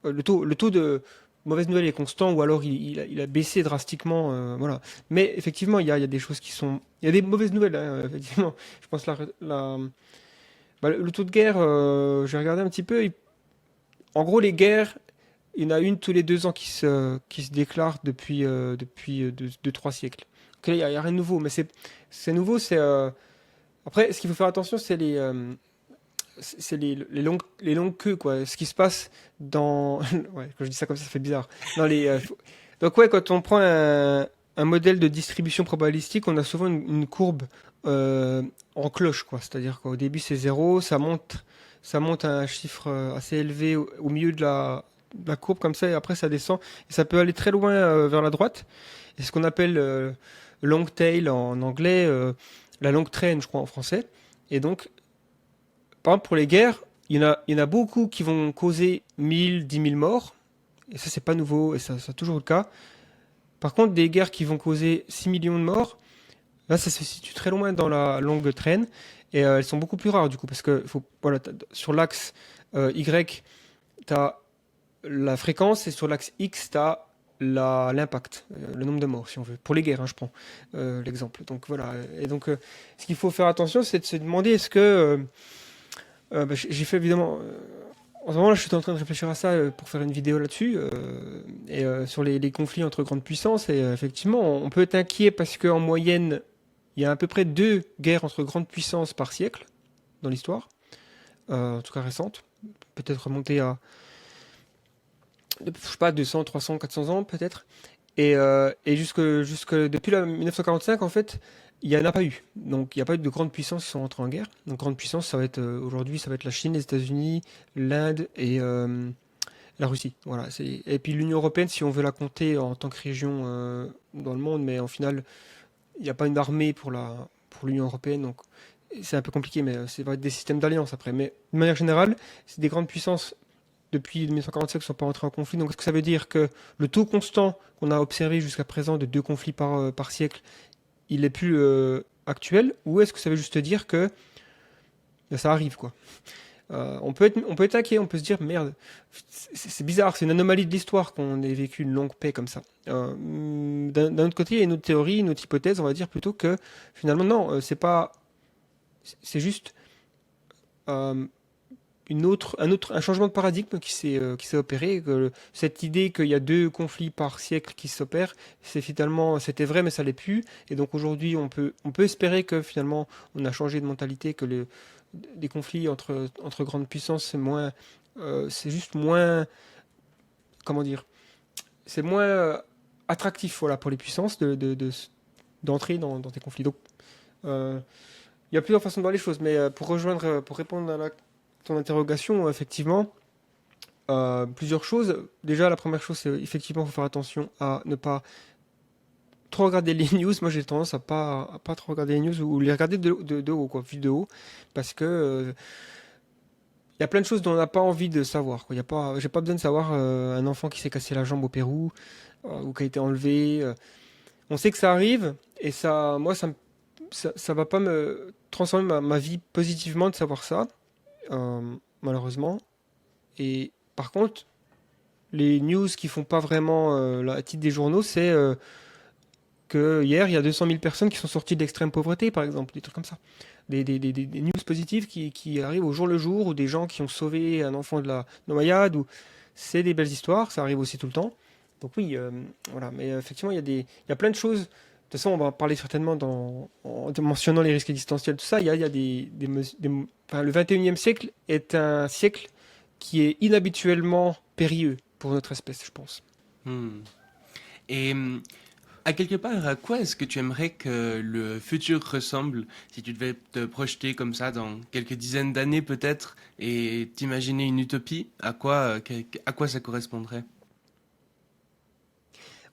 le taux de mauvaises nouvelles est constant ou alors il a baissé drastiquement. Voilà. Mais effectivement, il y a des choses qui sont. Il y a des mauvaises nouvelles, hein, effectivement. Je pense le taux de guerre, j'ai regardé un petit peu. En gros, les guerres, il y en a une tous les 2 ans qui se déclare depuis 3 siècles. Ok, il y a rien de nouveau, mais c'est nouveau. Après, ce qu'il faut faire attention, c'est les longues queues, quoi. Ce qui se passe dans. Ouais, quand je dis ça comme ça fait bizarre. Dans Donc, ouais, quand on prend un modèle de distribution probabilistique, on a souvent une courbe euh, en cloche, quoi. C'est-à-dire qu'au début, c'est zéro, ça monte à un chiffre assez élevé au milieu de la courbe, comme ça, et après, ça descend. Et ça peut aller très loin vers la droite. Et ce qu'on appelle long tail en anglais, la longue traîne, je crois, en français. Et donc, par exemple, pour les guerres, il y en a beaucoup qui vont causer 1000, 10 000 morts. Et ça, c'est pas nouveau, et ça toujours le cas. Par contre, des guerres qui vont causer 6 millions de morts, là, ça se situe très loin dans la longue traîne. Et elles sont beaucoup plus rares, du coup, parce que voilà, sur l'axe Y, tu as la fréquence, et sur l'axe X, tu as l'impact, le nombre de morts, si on veut. Pour les guerres, hein, je prends l'exemple. Donc voilà. Et donc, ce qu'il faut faire attention, c'est de se demander est-ce que j'ai fait évidemment. En ce moment, là, je suis en train de réfléchir à ça pour faire une vidéo là-dessus et sur les conflits entre grandes puissances. Et effectivement, on peut être inquiet parce qu'en moyenne, il y a à peu près 2 guerres entre grandes puissances par siècle dans l'histoire, en tout cas récente. Peut-être remonter à, je sais pas, 200, 300, 400 ans peut-être. Et jusque depuis 1945, en fait, il n'y en a pas eu. Donc, il n'y a pas eu de grandes puissances qui sont entrées en guerre. Donc, grandes puissances, ça va être aujourd'hui, ça va être la Chine, les États-Unis, l'Inde et la Russie. Voilà. Et puis l'Union européenne, si on veut la compter en tant que région dans le monde, mais en final, il n'y a pas une armée pour l'Union européenne. Donc, c'est un peu compliqué, mais ça va être des systèmes d'alliance après. Mais de manière générale, c'est des grandes puissances depuis 1945 ne sont pas entrés en conflit. Donc, est-ce que ça veut dire que le taux constant qu'on a observé jusqu'à présent de 2 conflits par siècle, il est plus actuel? Ou est-ce que ça veut juste dire que ça arrive, quoi? On peut être inquiet, on peut se dire, merde, c'est bizarre, c'est une anomalie de l'histoire qu'on ait vécu une longue paix comme ça. D'un autre côté, il y a une autre théorie, une autre hypothèse, on va dire plutôt que finalement, non, c'est pas. C'est juste euh, un changement de paradigme qui s'est opéré. Que cette idée qu'il y a 2 conflits par siècle qui s'opèrent, c'était vrai, mais ça l'est plus. Et donc aujourd'hui, on peut espérer que finalement, on a changé de mentalité, que des conflits entre grandes puissances, c'est juste moins, comment dire, c'est moins attractif, voilà, pour les puissances d'entrer dans des conflits. Donc, euh, il y a plusieurs façons de voir les choses, mais pour répondre à ton interrogation, effectivement, plusieurs choses. Déjà, la première chose, c'est effectivement, il faut faire attention à ne pas trop regarder les news. Moi, j'ai tendance à pas trop regarder les news ou les regarder de haut, quoi, vu de haut, parce que il y a plein de choses dont on n'a pas envie de savoir, quoi. J'ai pas besoin de savoir un enfant qui s'est cassé la jambe au Pérou ou qui a été enlevé. On sait que ça arrive et ça, moi, ça va pas me transformer ma vie positivement de savoir ça, malheureusement. Et par contre, les news qui font pas vraiment la titre des journaux, c'est que hier, il y a 200 000 personnes qui sont sorties de l'extrême pauvreté, par exemple, des trucs comme ça. Des news positives qui arrivent au jour le jour, ou des gens qui ont sauvé un enfant de la noyade, ou c'est des belles histoires, ça arrive aussi tout le temps. Donc oui, voilà. Mais effectivement, il y a plein de choses toute façon, on va en parler certainement en mentionnant les risques existentiels, tout ça. Il y a enfin, le 21e siècle est un siècle qui est inhabituellement périlleux pour notre espèce, je pense. Hmm. Et à quelque part, à quoi est-ce que tu aimerais que le futur ressemble si tu devais te projeter comme ça dans quelques dizaines d'années peut-être et t'imaginer une utopie? À quoi ça correspondrait?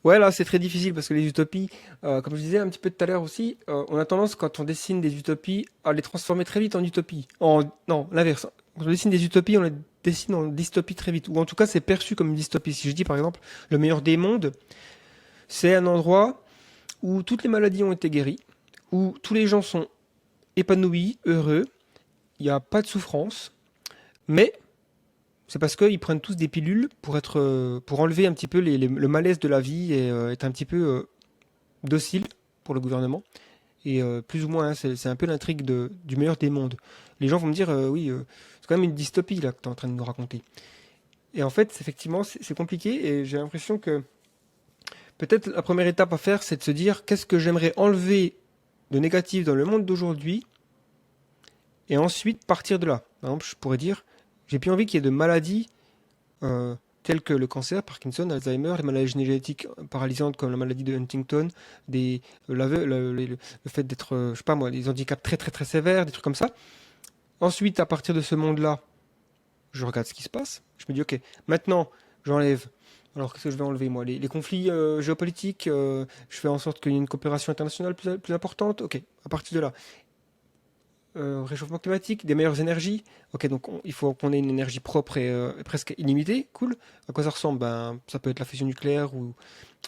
Ouais, là, c'est très difficile parce que les utopies, comme je disais un petit peu tout à l'heure aussi, on a tendance, quand on dessine des utopies, à les transformer très vite en utopies. Non, l'inverse. Quand on dessine des utopies, on les dessine en dystopie très vite. Ou en tout cas, c'est perçu comme une dystopie. Si je dis, par exemple, le meilleur des mondes, c'est un endroit où toutes les maladies ont été guéries, où tous les gens sont épanouis, heureux, il n'y a pas de souffrance, mais c'est parce qu'ils prennent tous des pilules pour enlever un petit peu le malaise de la vie et être un petit peu docile pour le gouvernement. Et plus ou moins, hein, c'est un peu l'intrigue du meilleur des mondes. Les gens vont me dire, oui, c'est quand même une dystopie là que tu es en train de nous raconter. Et en fait, effectivement, c'est compliqué et j'ai l'impression que peut-être la première étape à faire, c'est de se dire qu'est-ce que j'aimerais enlever de négatif dans le monde d'aujourd'hui et ensuite partir de là. Par exemple, je pourrais dire, j'ai plus envie qu'il y ait de maladies telles que le cancer, Parkinson, Alzheimer, les maladies génétiques paralysantes comme la maladie de Huntington, le fait d'être, je sais pas moi, des handicaps très très très sévères, des trucs comme ça. Ensuite, à partir de ce monde-là, je regarde ce qui se passe. Je me dis, ok, maintenant, j'enlève. Alors, qu'est-ce que je vais enlever, moi? Les conflits géopolitiques, je fais en sorte qu'il y ait une coopération internationale plus importante. Ok, à partir de là. Réchauffement climatique, des meilleures énergies. Ok, donc il faut qu'on ait une énergie propre et presque illimitée. Cool. À quoi ça ressemble? Ben, ça peut être la fusion nucléaire ou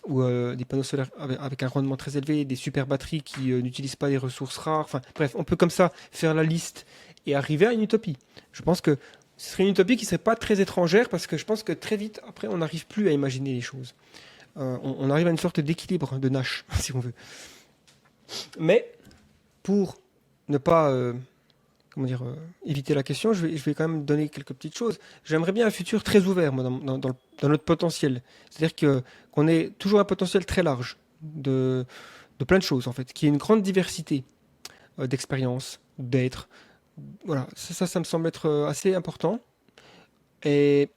des panneaux solaires avec un rendement très élevé, des super batteries qui n'utilisent pas des ressources rares. Enfin, bref, on peut comme ça faire la liste et arriver à une utopie. Je pense que ce serait une utopie qui serait pas très étrangère parce que je pense que très vite, après, on n'arrive plus à imaginer les choses. On arrive à une sorte d'équilibre de Nash, si on veut. Mais pour ne pas comment dire, éviter la question, je vais quand même donner quelques petites choses. J'aimerais bien un futur très ouvert, moi, dans notre potentiel. C'est-à-dire qu'on ait toujours un potentiel très large de plein de choses, en fait, qu'il y ait une grande diversité d'expériences, d'êtres. Voilà, ça me semble être assez important. Et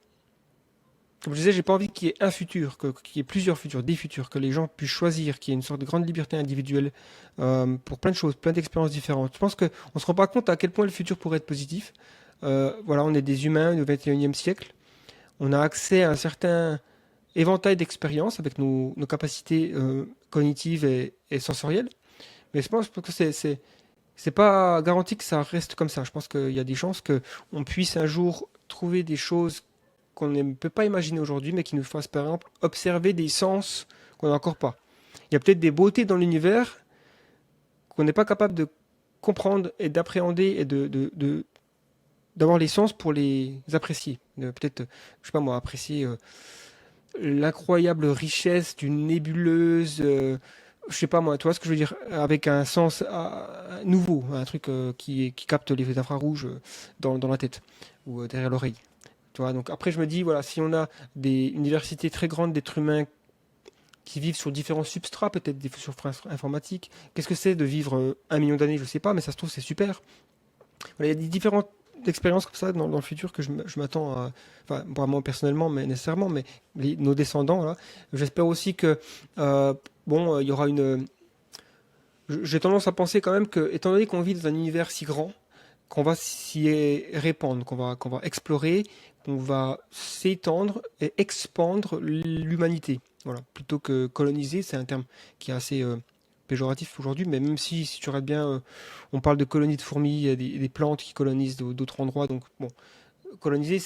comme je disais, j'ai pas envie qu'il y ait un futur, qu'il y ait plusieurs futurs, des futurs, que les gens puissent choisir, qu'il y ait une sorte de grande liberté individuelle pour plein de choses, plein d'expériences différentes. Je pense qu'on ne se rend pas compte à quel point le futur pourrait être positif. Voilà, on est des humains du 21e siècle. On a accès à un certain éventail d'expériences avec nos capacités cognitives et sensorielles. Mais je pense que c'est pas garanti que ça reste comme ça. Je pense qu'il y a des chances qu'on puisse un jour trouver des choses qu'on ne peut pas imaginer aujourd'hui, mais qui nous fassent par exemple observer des sens qu'on n'a encore pas. Il y a peut-être des beautés dans l'univers qu'on n'est pas capable de comprendre et d'appréhender et d'avoir les sens pour les apprécier. Peut-être, je sais pas moi, apprécier l'incroyable richesse d'une nébuleuse, je sais pas moi, tu vois ce que je veux dire, avec un sens nouveau, un truc qui capte les infrarouges dans la tête ou derrière l'oreille. Tu vois, donc après, je me dis, voilà, si on a une diversité très grande d'êtres humains qui vivent sur différents substrats, peut-être des substrats informatiques, qu'est-ce que c'est de vivre 1 million d'années? Je sais pas, mais ça se trouve, c'est super. Voilà, il y a des différentes expériences comme ça dans le futur que je m'attends à, enfin, pas moi personnellement, mais nécessairement, mais nos descendants, là. J'espère aussi que, bon, il y aura une. J'ai tendance à penser quand même que, étant donné qu'on vit dans un univers si grand, qu'on va s'y répandre, qu'on va explorer, qu'on va s'étendre et expandre l'humanité. Voilà. Plutôt que coloniser, c'est un terme qui est assez péjoratif aujourd'hui, mais même si tu regardes bien, on parle de colonies de fourmis, il y a des plantes qui colonisent d'autres endroits, donc bon, coloniser,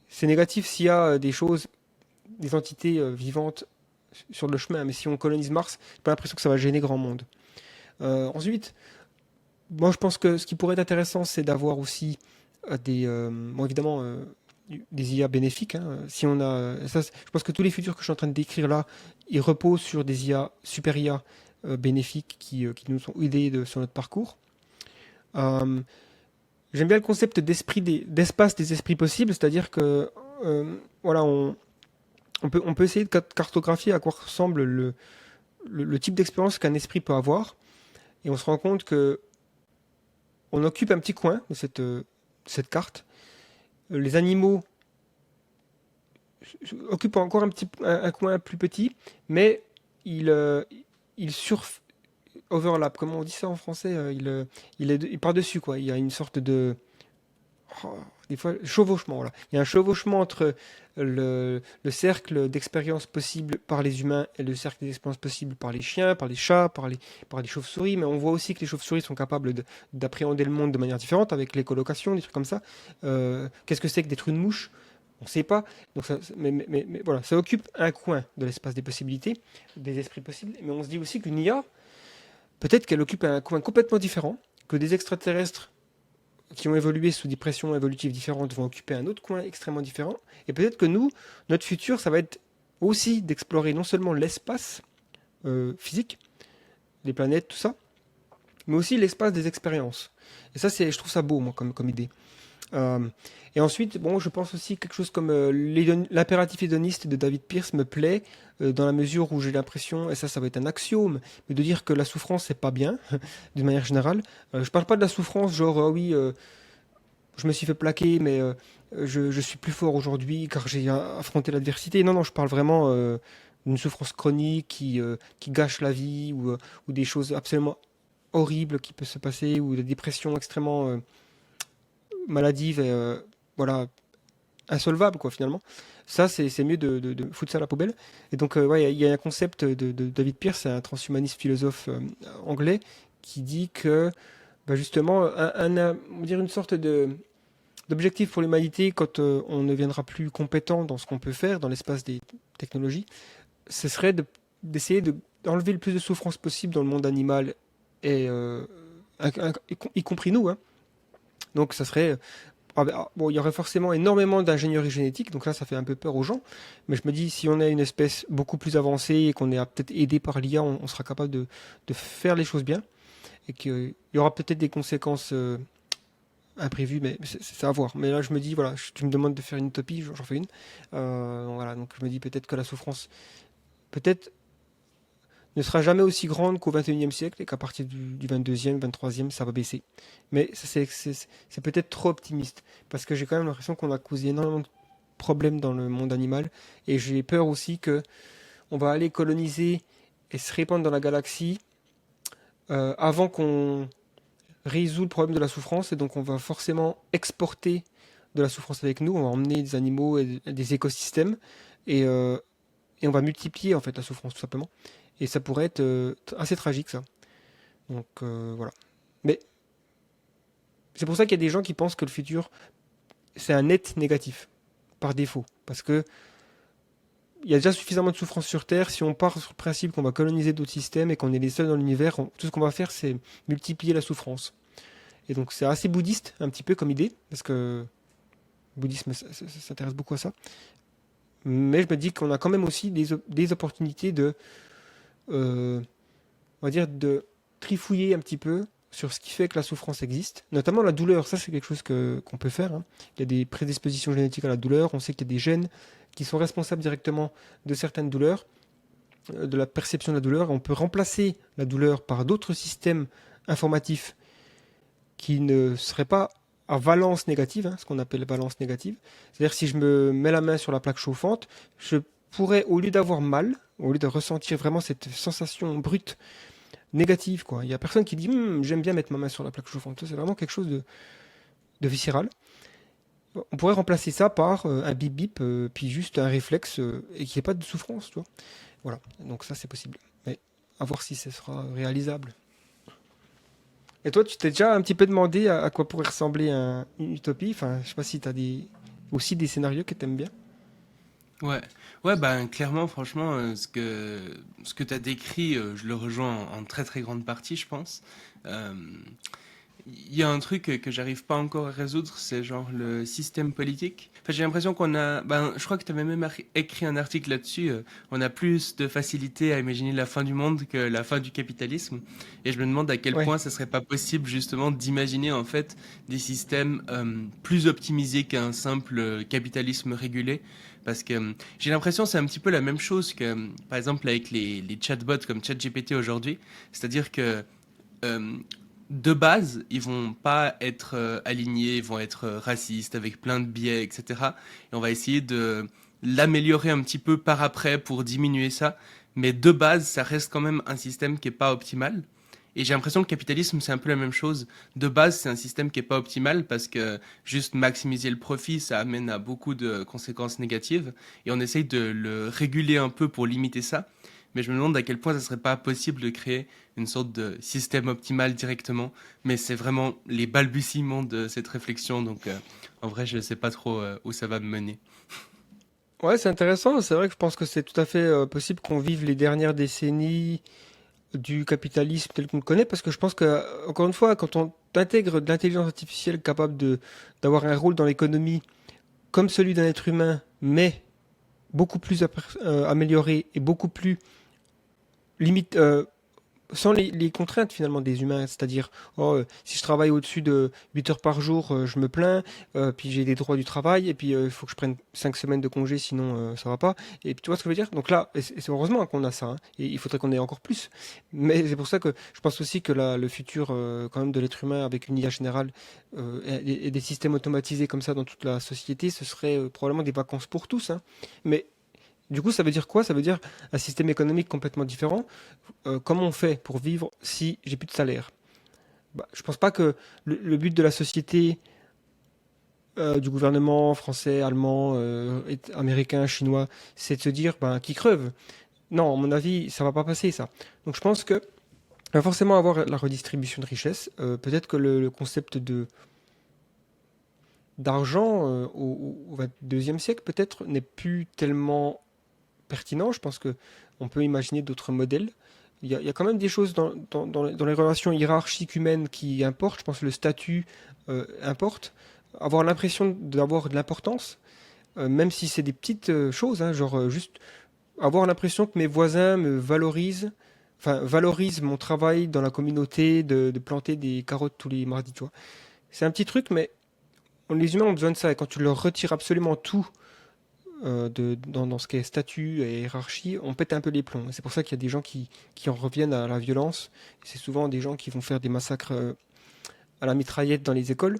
c'est négatif s'il y a des choses, des entités vivantes sur le chemin, mais si on colonise Mars, j'ai pas l'impression que ça va gêner grand monde. Ensuite, moi, je pense que ce qui pourrait être intéressant, c'est d'avoir aussi bon, évidemment, des IA bénéfiques, hein. Si on a, ça, je pense que tous les futurs que je suis en train de décrire là, ils reposent sur des IA, super IA bénéfiques qui nous ont aidés sur notre parcours. Euh, J'aime bien le concept d'espace des esprits possibles, c'est-à-dire que voilà, on peut essayer de cartographier à quoi ressemble le type d'expérience qu'un esprit peut avoir, et on se rend compte que on occupe un petit coin de cette carte. Les animaux occupent encore un coin plus petit, mais ils surf overlap, comment on dit ça en français, il par-dessus, quoi. Il y a une sorte de, oh, des fois, chevauchement, voilà. Il y a un chevauchement entre le cercle d'expériences possibles par les humains et le cercle d'expériences possibles par les chiens, par les chats, par les chauves-souris. Mais on voit aussi que les chauves-souris sont capables d'appréhender le monde de manière différente avec l'écolocation, des trucs comme ça. Qu'est-ce que c'est que d'être une mouche? On ne sait pas. Donc mais voilà, ça occupe un coin de l'espace des possibilités, des esprits possibles. Mais on se dit aussi qu'une IA, peut-être qu'elle occupe un coin complètement différent, que des extraterrestres qui ont évolué sous des pressions évolutives différentes vont occuper un autre coin extrêmement différent. Et peut-être que nous, notre futur, ça va être aussi d'explorer non seulement l'espace physique, les planètes, tout ça, mais aussi l'espace des expériences. Et ça, je trouve ça beau, moi, comme idée. Euh, et ensuite, bon, je pense aussi quelque chose comme l'impératif hédoniste de David Pierce me plaît, dans la mesure où j'ai l'impression, et ça va être un axiome, mais de dire que la souffrance, c'est pas bien, d'une manière générale. Je parle pas de la souffrance, genre, ah oui, je me suis fait plaquer, mais je suis plus fort aujourd'hui car j'ai affronté l'adversité. Non, non, je parle vraiment d'une souffrance chronique qui gâche la vie ou des choses absolument horribles qui peuvent se passer ou des dépressions extrêmement maladives et voilà, insolvables, quoi, finalement. Ça, c'est mieux de foutre ça à la poubelle. Et donc, ouais, il y a un concept de David Pearce, c'est un transhumaniste philosophe anglais, qui dit que bah, justement, on va dire une sorte d'objectif pour l'humanité quand on ne deviendra plus compétent dans ce qu'on peut faire dans l'espace des technologies, ce serait d'essayer d'enlever le plus de souffrance possible dans le monde animal et y compris nous, hein. Donc ça serait bon, il y aurait forcément énormément d'ingénierie génétique, donc là ça fait un peu peur aux gens, mais je me dis si on est une espèce beaucoup plus avancée et qu'on est peut-être aidé par l'IA, on sera capable de faire les choses bien et qu'il y aura peut-être des conséquences imprévues, mais c'est à voir. Mais là je me dis voilà, tu me demandes de faire une utopie, j'en fais une. Voilà, donc je me dis peut-être que la souffrance peut-être ne sera jamais aussi grande qu'au 21e siècle et qu'à partir du 22e, 23e, ça va baisser. Mais c'est peut-être trop optimiste parce que j'ai quand même l'impression qu'on a causé énormément de problèmes dans le monde animal et j'ai peur aussi que on va aller coloniser et se répandre dans la galaxie avant qu'on résout le problème de la souffrance et donc on va forcément exporter de la souffrance avec nous, on va emmener des animaux et des écosystèmes et, euh, et on va multiplier en fait la souffrance tout simplement. Et ça pourrait être assez tragique ça. Donc voilà. Mais c'est pour ça qu'il y a des gens qui pensent que le futur c'est un net négatif par défaut, parce que il y a déjà suffisamment de souffrance sur Terre. Si on part sur le principe qu'on va coloniser d'autres systèmes et qu'on est les seuls dans l'univers, tout ce qu'on va faire c'est multiplier la souffrance. Et donc c'est assez bouddhiste un petit peu comme idée, parce que le bouddhisme s'intéresse beaucoup à ça. Mais je me dis qu'on a quand même aussi des opportunités euh, on va dire, de trifouiller un petit peu sur ce qui fait que la souffrance existe, notamment la douleur. Ça, c'est quelque chose qu'on peut faire, hein. Il y a des prédispositions génétiques à la douleur. On sait qu'il y a des gènes qui sont responsables directement de certaines douleurs, de la perception de la douleur. On peut remplacer la douleur par d'autres systèmes informatifs qui ne seraient pas à valence négative, hein, ce qu'on appelle valence négative. C'est-à-dire si je me mets la main sur la plaque chauffante, je pourrais, au lieu d'avoir mal, au lieu de ressentir vraiment cette sensation brute négative, quoi. Il y a personne qui dit j'aime bien mettre ma main sur la plaque chauffante. C'est vraiment quelque chose de viscéral. On pourrait remplacer ça par un bip bip, puis juste un réflexe et qu'il n'y ait pas de souffrance, tu vois. Voilà, donc ça c'est possible. Mais à voir si ce sera réalisable. Et toi, tu t'es déjà un petit peu demandé à quoi pourrait ressembler une utopie? Enfin, je sais pas si tu as aussi des scénarios que tu aimes bien. Ouais, ouais, ben clairement, franchement, ce que tu as décrit, je le rejoins en très très grande partie, je pense. Euh, il y a un truc que j'arrive pas encore à résoudre, c'est genre le système politique. Enfin, j'ai l'impression qu'on a, ben, je crois que tu avais même écrit un article là-dessus. On a plus de facilité à imaginer la fin du monde que la fin du capitalisme. Et je me demande à quel Ouais. point ça serait pas possible justement d'imaginer en fait des systèmes plus optimisés qu'un simple capitalisme régulé. Parce que j'ai l'impression que c'est un petit peu la même chose que, par exemple, avec les chatbots comme ChatGPT aujourd'hui. C'est-à-dire que euh, de base, ils vont pas être alignés, ils vont être racistes avec plein de biais, etc. Et on va essayer de l'améliorer un petit peu par après pour diminuer ça. Mais de base, ça reste quand même un système qui est pas optimal. Et j'ai l'impression que le capitalisme, c'est un peu la même chose. De base, c'est un système qui est pas optimal parce que juste maximiser le profit, ça amène à beaucoup de conséquences négatives. Et on essaye de le réguler un peu pour limiter ça. Mais je me demande à quel point ça serait pas possible de créer une sorte de système optimal directement. Mais c'est vraiment les balbutiements de cette réflexion. Donc, en vrai, je sais pas trop où ça va me mener. Ouais, c'est intéressant. C'est vrai que je pense que c'est tout à fait possible qu'on vive les dernières décennies du capitalisme tel qu'on le connaît, parce que je pense que, encore une fois, quand on intègre de l'intelligence artificielle capable de d'avoir un rôle dans l'économie comme celui d'un être humain, mais beaucoup plus amélioré et beaucoup plus limite, sans les contraintes finalement des humains, c'est-à-dire oh, si je travaille au-dessus de 8 heures par jour, je me plains, puis j'ai des droits du travail, et puis il faut que je prenne 5 semaines de congé, sinon ça va pas. Et puis tu vois ce que je veux dire? Donc là, et c'est heureusement qu'on a ça, hein, et il faudrait qu'on ait encore plus. Mais c'est pour ça que je pense aussi que le futur quand même de l'être humain avec une IA générale et des systèmes automatisés comme ça dans toute la société, ce serait probablement des vacances pour tous, hein. Mais du coup, ça veut dire quoi? Ça veut dire un système économique complètement différent. Comment on fait pour vivre si j'ai plus de salaire? Bah, je pense pas que le but de la société, du gouvernement français, allemand, américain, chinois, c'est de se dire ben, qui creve. Non, à mon avis, ça va pas passer ça. Donc je pense que il va forcément avoir la redistribution de richesse. Peut-être que le concept de d'argent au 22e siècle peut-être n'est plus tellement pertinent. Je pense que on peut imaginer d'autres modèles. Il y a quand même des choses dans les relations hiérarchiques humaines qui importent. Je pense que le statut importe. Avoir l'impression d'avoir de l'importance, même si c'est des petites choses, hein, genre juste avoir l'impression que mes voisins me valorisent, enfin valorisent mon travail dans la communauté de planter des carottes tous les mardis, tu vois. C'est un petit truc, mais les humains ont besoin de ça. Et quand tu leur retires absolument tout dans ce qui est statut et hiérarchie, on pète un peu les plombs. C'est pour ça qu'il y a des gens qui en reviennent à la violence. C'est souvent des gens qui vont faire des massacres à la mitraillette dans les écoles,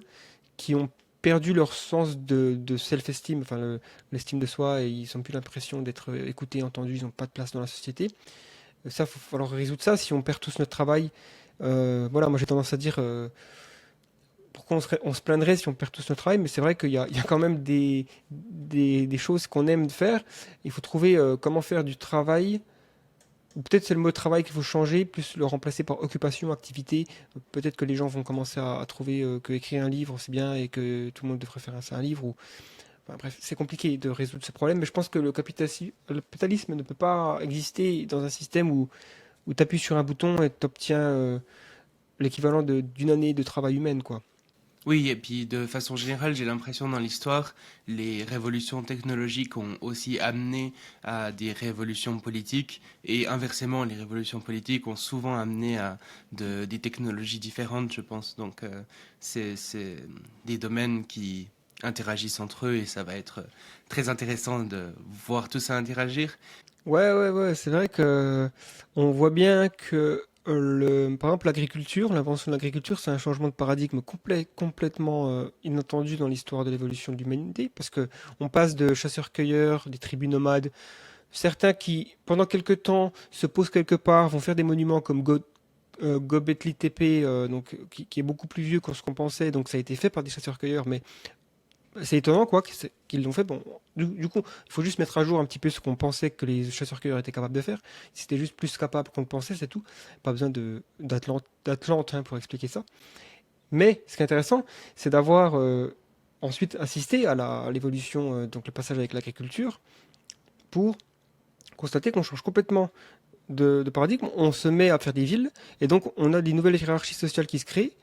qui ont perdu leur sens de self-esteem, enfin l'estime de soi, et ils n'ont plus l'impression d'être écoutés, entendus, ils n'ont pas de place dans la société. Ça, il va falloir résoudre ça si on perd tous notre travail. Voilà, moi j'ai tendance à dire pourquoi on se plaindrait si on perd tous notre travail, mais c'est vrai qu'il y a quand même des choses qu'on aime faire. Il faut trouver comment faire du travail, ou peut-être c'est le mot travail qu'il faut changer, plus le remplacer par occupation, activité. Peut-être que les gens vont commencer à trouver que écrire un livre c'est bien et que tout le monde devrait faire un livre. Enfin, bref, c'est compliqué de résoudre ce problème, mais je pense que le capitalisme ne peut pas exister dans un système où tu appuies sur un bouton et tu obtiens l'équivalent d'une année de travail humaine, quoi. Oui, et puis de façon générale, j'ai l'impression dans l'histoire, les révolutions technologiques ont aussi amené à des révolutions politiques, et inversement, les révolutions politiques ont souvent amené à des technologies différentes, je pense. Donc, c'est des domaines qui interagissent entre eux, et ça va être très intéressant de voir tout ça interagir. Ouais, ouais, ouais, c'est vrai que on voit bien que par exemple, l'agriculture, l'invention de l'agriculture, c'est un changement de paradigme complètement inattendu dans l'histoire de l'évolution de l'humanité, parce que on passe de chasseurs-cueilleurs, des tribus nomades, certains qui, pendant quelque temps, se posent quelque part, vont faire des monuments comme Göbekli Tepe, donc qui est beaucoup plus vieux que ce qu'on pensait, donc ça a été fait par des chasseurs-cueilleurs, mais c'est étonnant quoi qu'ils l'ont fait. Bon, du coup, il faut juste mettre à jour un petit peu ce qu'on pensait que les chasseurs-cueilleurs étaient capables de faire. C'était juste plus capable qu'on le pensait, c'est tout. Pas besoin d'Atlante hein, pour expliquer ça. Mais ce qui est intéressant, c'est d'avoir ensuite assisté à l'évolution, donc le passage avec l'agriculture, pour constater qu'on change complètement de paradigme. On se met à faire des villes, et donc on a des nouvelles hiérarchies sociales qui se créent,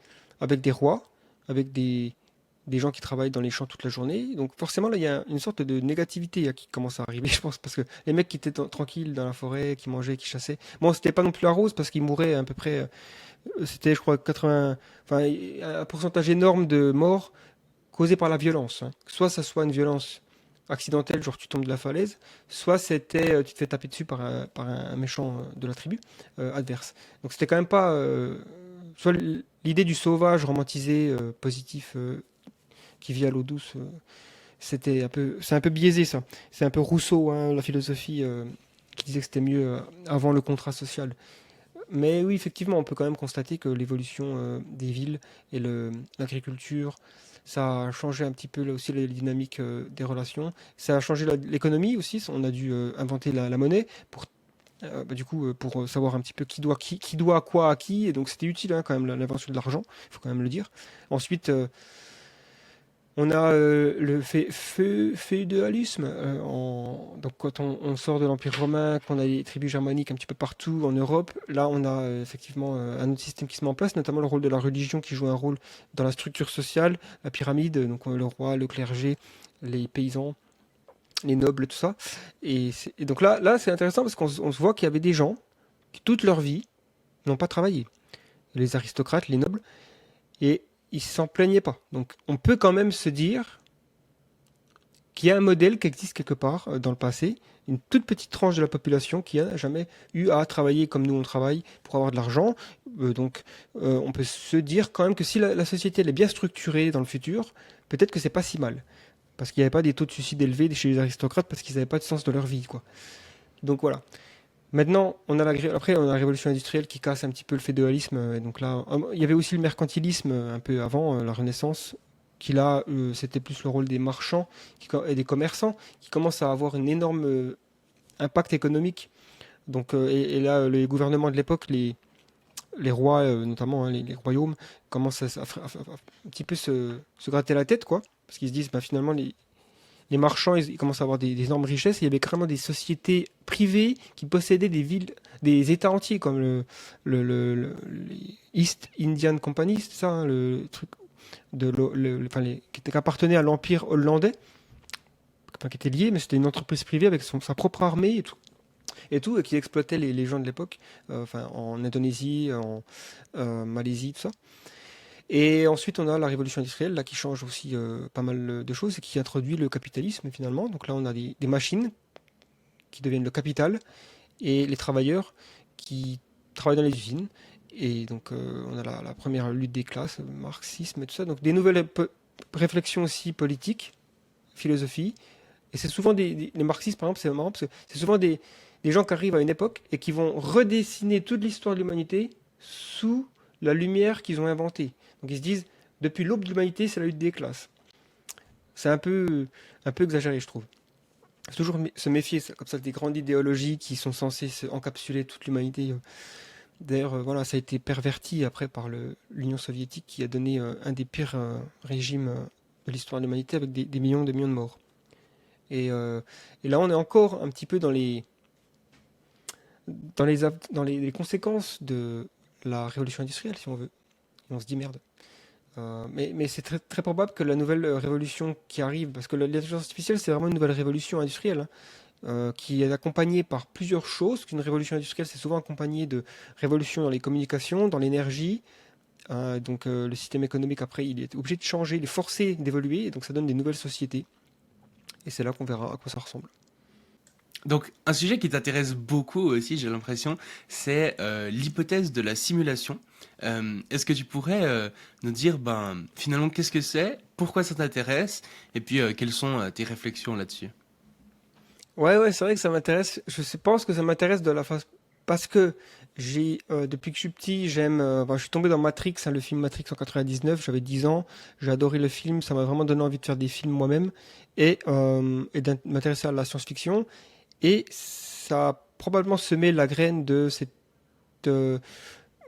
avec des rois, avec des gens qui travaillent dans les champs toute la journée. Donc forcément, là, il y a une sorte de négativité qui commence à arriver, je pense, parce que les mecs qui étaient tranquilles dans la forêt, qui mangeaient, qui chassaient, bon, c'était pas non plus la rose, parce qu'ils mouraient à peu près, c'était, je crois, 80, enfin, un pourcentage énorme de morts causés par la violence, hein. Soit ça soit une violence accidentelle, genre tu tombes de la falaise, soit c'était, tu te fais taper dessus par un méchant de la tribu adverse. Donc c'était quand même pas, soit l'idée du sauvage romantisé, positif, qui vit à l'eau douce, c'est un peu biaisé ça. C'est un peu Rousseau, hein, la philosophie, qui disait que c'était mieux avant le contrat social. Mais oui, effectivement, on peut quand même constater que l'évolution des villes et l'agriculture, ça a changé un petit peu là aussi les dynamiques des relations. Ça a changé l'économie aussi. On a dû inventer la monnaie pour, du coup, pour savoir un petit peu qui doit quoi à qui. Et donc c'était utile, hein, quand même l'invention de l'argent, il faut quand même le dire. Ensuite, on a le féodalisme. Donc quand on sort de l'Empire romain, qu'on a les tribus germaniques un petit peu partout en Europe, là on a effectivement un autre système qui se met en place, notamment le rôle de la religion qui joue un rôle dans la structure sociale, la pyramide, donc le roi, le clergé, les paysans, les nobles, tout ça. Et donc là c'est intéressant parce on se voit qu'il y avait des gens qui toute leur vie n'ont pas travaillé. Les aristocrates, les nobles, et ils s'en plaignaient pas. Donc on peut quand même se dire qu'il y a un modèle qui existe quelque part dans le passé, une toute petite tranche de la population qui n'a jamais eu à travailler comme nous on travaille pour avoir de l'argent. On peut se dire quand même que si la société elle est bien structurée dans le futur, peut-être que c'est pas si mal. Parce qu'il n'y avait pas des taux de suicide élevés chez les aristocrates parce qu'ils n'avaient pas de sens de leur vie, quoi. Donc voilà. Maintenant, après, on a la révolution industrielle qui casse un petit peu le féodalisme. Donc là, il y avait aussi le mercantilisme un peu avant, la Renaissance, qui là, c'était plus le rôle des marchands et des commerçants qui commencent à avoir un énorme impact économique. Donc, et là, les gouvernements de l'époque, les rois notamment, hein, les royaumes, commencent un petit peu se gratter la tête, quoi. Parce qu'ils se disent, bah, finalement, les marchands, ils commencent à avoir des énormes richesses. Et il y avait carrément des sociétés privées qui possédaient des villes, des États entiers, comme les East Indian Company, c'est ça, hein, le truc qui appartenait à l'Empire hollandais, enfin, qui était lié, mais c'était une entreprise privée avec sa propre armée et tout, et qui exploitait les gens de l'époque, enfin, en Indonésie, en Malaisie, tout ça. Et ensuite, on a la révolution industrielle, là, qui change aussi pas mal de choses et qui introduit le capitalisme, finalement. Donc là, on a des machines qui deviennent le capital et les travailleurs qui travaillent dans les usines. Et donc, on a la première lutte des classes, le marxisme et tout ça. Donc, des nouvelles réflexions aussi politiques, philosophie. Et c'est souvent les marxistes, par exemple, c'est marrant parce que c'est souvent des gens qui arrivent à une époque et qui vont redessiner toute l'histoire de l'humanité sous la lumière qu'ils ont inventée. Donc ils se disent, depuis l'aube de l'humanité, c'est la lutte des classes. C'est un peu exagéré, je trouve. Il faut toujours se méfier comme ça des grandes idéologies qui sont censées encapsuler toute l'humanité. D'ailleurs, voilà, ça a été perverti après par l'Union soviétique qui a donné un des pires régimes de l'histoire de l'humanité avec des millions de morts. Et là, on est encore un petit peu dans les conséquences de la révolution industrielle, si on veut. Et on se dit merde. Mais c'est très, très probable que la nouvelle révolution qui arrive, parce que l'intelligence artificielle, c'est vraiment une nouvelle révolution industrielle, hein, qui est accompagnée par plusieurs choses. Une révolution industrielle, c'est souvent accompagné de révolutions dans les communications, dans l'énergie. Donc le système économique, après, il est obligé de changer, il est forcé d'évoluer, et donc ça donne des nouvelles sociétés. Et c'est là qu'on verra à quoi ça ressemble. Donc, un sujet qui t'intéresse beaucoup aussi, j'ai l'impression, c'est l'hypothèse de la simulation. Est-ce que tu pourrais nous dire, ben, finalement, qu'est-ce que c'est, pourquoi ça t'intéresse, et puis quelles sont tes réflexions là-dessus? Ouais, c'est vrai que ça m'intéresse. Pense que ça m'intéresse de la façon. Parce que depuis que je suis petit, je suis tombé dans Matrix, hein, le film Matrix en 99, j'avais 10 ans, j'ai adoré le film, ça m'a vraiment donné envie de faire des films moi-même et de m'intéresser à la science-fiction. Et ça a probablement semé la graine de cette euh,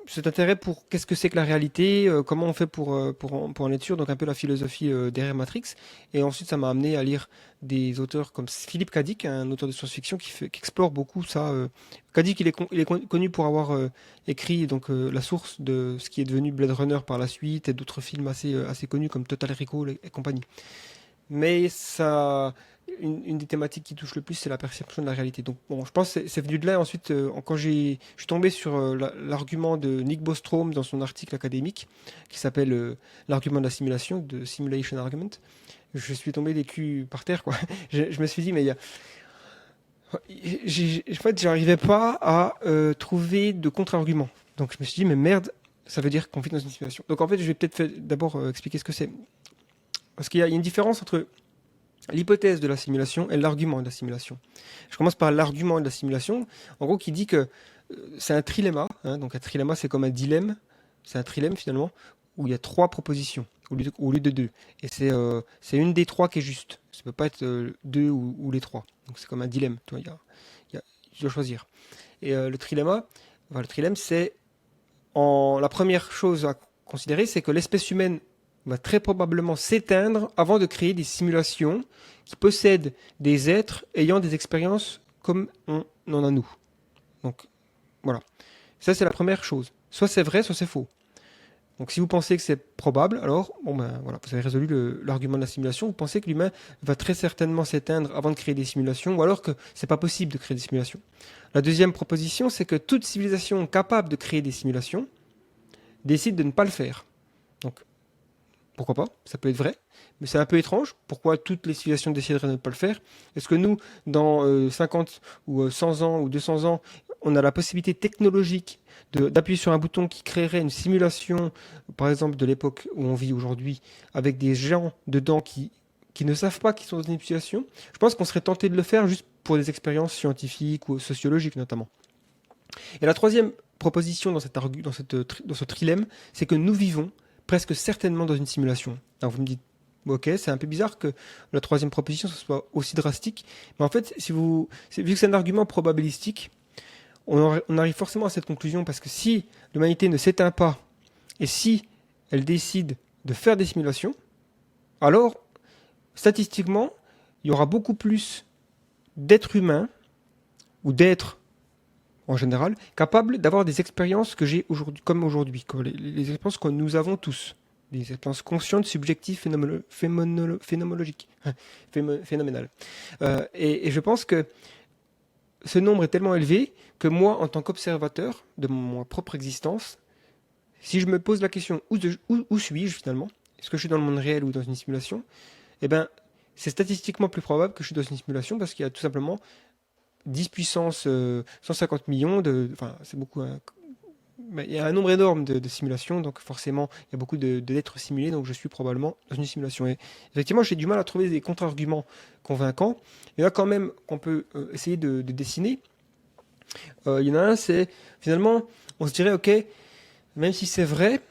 cet intérêt pour qu'est-ce que c'est que la réalité, comment on fait pour en être sûr, donc un peu la philosophie derrière Matrix. Et ensuite, ça m'a amené à lire des auteurs comme Philippe K. Dick, un auteur de science-fiction qui explore beaucoup ça. K. Dick, il est connu pour avoir écrit donc la source de ce qui est devenu Blade Runner par la suite et d'autres films assez connus comme Total Recall et compagnie. Mais ça, une des thématiques qui touche le plus, c'est la perception de la réalité. Donc, bon, je pense que c'est venu de là. Ensuite, quand je suis tombé sur l'argument de Nick Bostrom dans son article académique, qui s'appelle l'argument de la simulation, de Simulation Argument. Je suis tombé des culs par terre, quoi. Je me suis dit, mais en fait, j'arrivais pas à trouver de contre-argument. Donc, je me suis dit, mais merde, ça veut dire qu'on vit dans une simulation. Donc, en fait, je vais peut-être d'abord expliquer ce que c'est. Parce qu'il y a une différence entre l'hypothèse de la simulation et l'argument de la simulation. Je commence par l'argument de la simulation, en gros qui dit que c'est un trilemma, hein, donc un trilemma c'est comme un dilemme, c'est un trilemme finalement, où il y a trois propositions au lieu de deux. Et c'est une des trois qui est juste. Ça ne peut pas être deux ou les trois. Donc c'est comme un dilemme, tu vois, tu dois choisir. Et le trilemme c'est la première chose à considérer, c'est que l'espèce humaine va très probablement s'éteindre avant de créer des simulations qui possèdent des êtres ayant des expériences comme on en a nous. Donc voilà. Ça c'est la première chose. Soit c'est vrai, soit c'est faux. Donc si vous pensez que c'est probable, alors bon ben voilà, vous avez résolu l'argument de la simulation. Vous pensez que l'humain va très certainement s'éteindre avant de créer des simulations, ou alors que c'est pas possible de créer des simulations. La deuxième proposition, c'est que toute civilisation capable de créer des simulations décide de ne pas le faire. Donc pourquoi pas, ça peut être vrai, mais c'est un peu étrange. Pourquoi toutes les civilisations décideraient de ne pas le faire? Est-ce que nous, dans 50 ou 100 ans ou 200 ans, on a la possibilité technologique d'appuyer sur un bouton qui créerait une simulation, par exemple de l'époque où on vit aujourd'hui, avec des gens dedans qui ne savent pas qu'ils sont dans une situation? Je pense qu'on serait tenté de le faire juste pour des expériences scientifiques ou sociologiques notamment. Et la troisième proposition dans ce trilemme, c'est que nous vivons presque certainement dans une simulation. Alors vous me dites, ok, c'est un peu bizarre que la troisième proposition ce soit aussi drastique, mais en fait, vu que c'est un argument probabilistique, on arrive forcément à cette conclusion parce que si l'humanité ne s'éteint pas et si elle décide de faire des simulations, alors statistiquement, il y aura beaucoup plus d'êtres humains ou d'êtres en général, capables d'avoir des expériences que j'ai aujourd'hui, comme aujourd'hui, les expériences que nous avons tous, des expériences conscientes, subjectives, phénoménologiques, phénoménales. Et je pense que ce nombre est tellement élevé que moi, en tant qu'observateur de ma propre existence, si je me pose la question où suis-je finalement, est-ce que je suis dans le monde réel ou dans une simulation, eh ben, c'est statistiquement plus probable que je suis dans une simulation parce qu'il y a tout simplement 10 puissance 150 millions enfin c'est beaucoup, hein. Il y a un nombre énorme de simulations, donc forcément il y a beaucoup d'êtres simulés, donc je suis probablement dans une simulation. Et effectivement, j'ai du mal à trouver des contre-arguments convaincants. Il y en a quand même qu'on peut essayer de dessiner. Il y en a un, c'est finalement, on se dirait, ok, même si c'est vrai,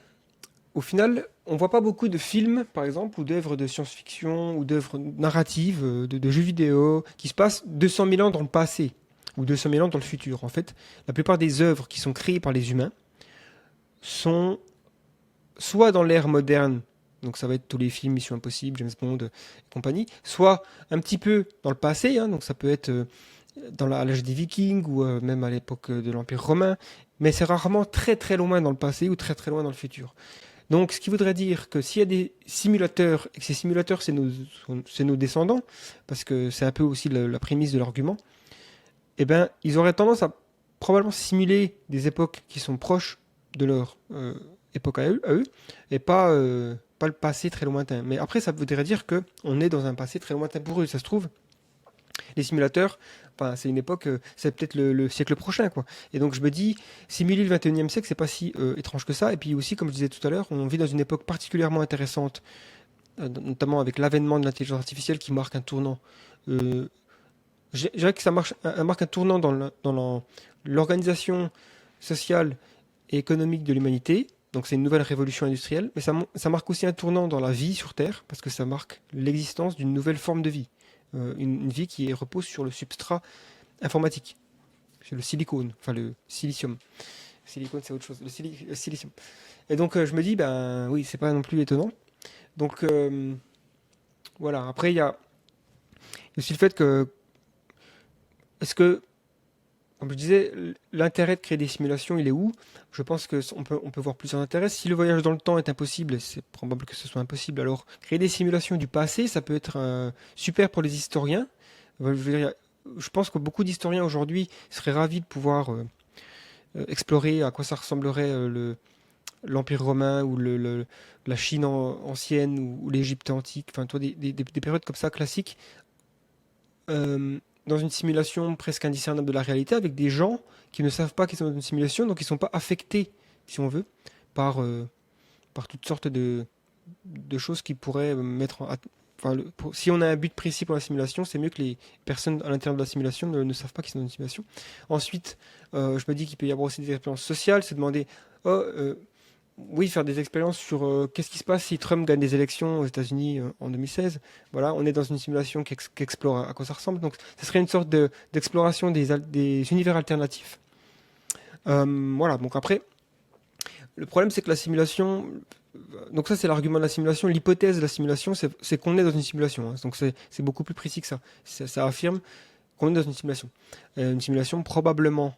au final, on voit pas beaucoup de films, par exemple, ou d'œuvres de science-fiction, ou d'œuvres narratives, de jeux vidéo, qui se passent 200 000 ans dans le passé, ou 200 000 ans dans le futur. En fait, la plupart des œuvres qui sont créées par les humains sont soit dans l'ère moderne, donc ça va être tous les films Mission Impossible, James Bond et compagnie, soit un petit peu dans le passé, hein, donc ça peut être à l'âge des Vikings, ou même à l'époque de l'Empire romain, mais c'est rarement très très loin dans le passé, ou très très loin dans le futur. Donc, ce qui voudrait dire que s'il y a des simulateurs, et que ces simulateurs, c'est nos descendants, parce que c'est un peu aussi la prémisse de l'argument, eh ben, ils auraient tendance à probablement simuler des époques qui sont proches de leur époque à eux, et pas le passé très lointain. Mais après, ça voudrait dire qu'on est dans un passé très lointain pour eux. Ça se trouve, les simulateurs, enfin, c'est une époque, c'est peut-être le siècle prochain, quoi. Et donc je me dis, simuler le 21e siècle, c'est pas si étrange que ça. Et puis aussi, comme je disais tout à l'heure, on vit dans une époque particulièrement intéressante, notamment avec l'avènement de l'intelligence artificielle qui marque un tournant. Je dirais que ça marque un tournant dans l'organisation sociale et économique de l'humanité. Donc c'est une nouvelle révolution industrielle, mais ça marque aussi un tournant dans la vie sur Terre, parce que ça marque l'existence d'une nouvelle forme de vie. Une vie qui repose sur le substrat informatique, sur le silicone, enfin le silicium. Silicone, c'est autre chose. Le silicium. Et donc, je me dis, ben oui, c'est pas non plus étonnant. Donc, voilà. Après, il y a aussi le fait que, est-ce que, comme je disais, l'intérêt de créer des simulations, il est où? Je pense que on peut voir plusieurs intérêts. Si le voyage dans le temps est impossible, c'est probable que ce soit impossible. Alors, créer des simulations du passé, ça peut être super pour les historiens. Je veux dire, je pense que beaucoup d'historiens aujourd'hui seraient ravis de pouvoir explorer à quoi ça ressemblerait l'Empire romain ou la Chine ancienne ou l'Égypte antique, enfin, toi, des périodes comme ça classiques, euh, dans une simulation presque indiscernable de la réalité, avec des gens qui ne savent pas qu'ils sont dans une simulation, donc ils ne sont pas affectés, si on veut, par toutes sortes de choses qui pourraient mettre en... Enfin, si on a un but précis pour la simulation, c'est mieux que les personnes à l'intérieur de la simulation ne savent pas qu'ils sont dans une simulation. Ensuite, je me dis qu'il peut y avoir aussi des expériences sociales, c'est demander, oh, oui, faire des expériences sur qu'est-ce qui se passe si Trump gagne des élections aux États-Unis en 2016. Voilà, on est dans une simulation qui explore à quoi ça ressemble. Donc, ce serait une sorte d'exploration des univers alternatifs. Voilà, donc après, le problème c'est que la simulation, donc ça c'est l'argument de la simulation, l'hypothèse de la simulation c'est qu'on est dans une simulation, hein. Donc c'est beaucoup plus précis que ça. Ça affirme qu'on est dans une simulation probablement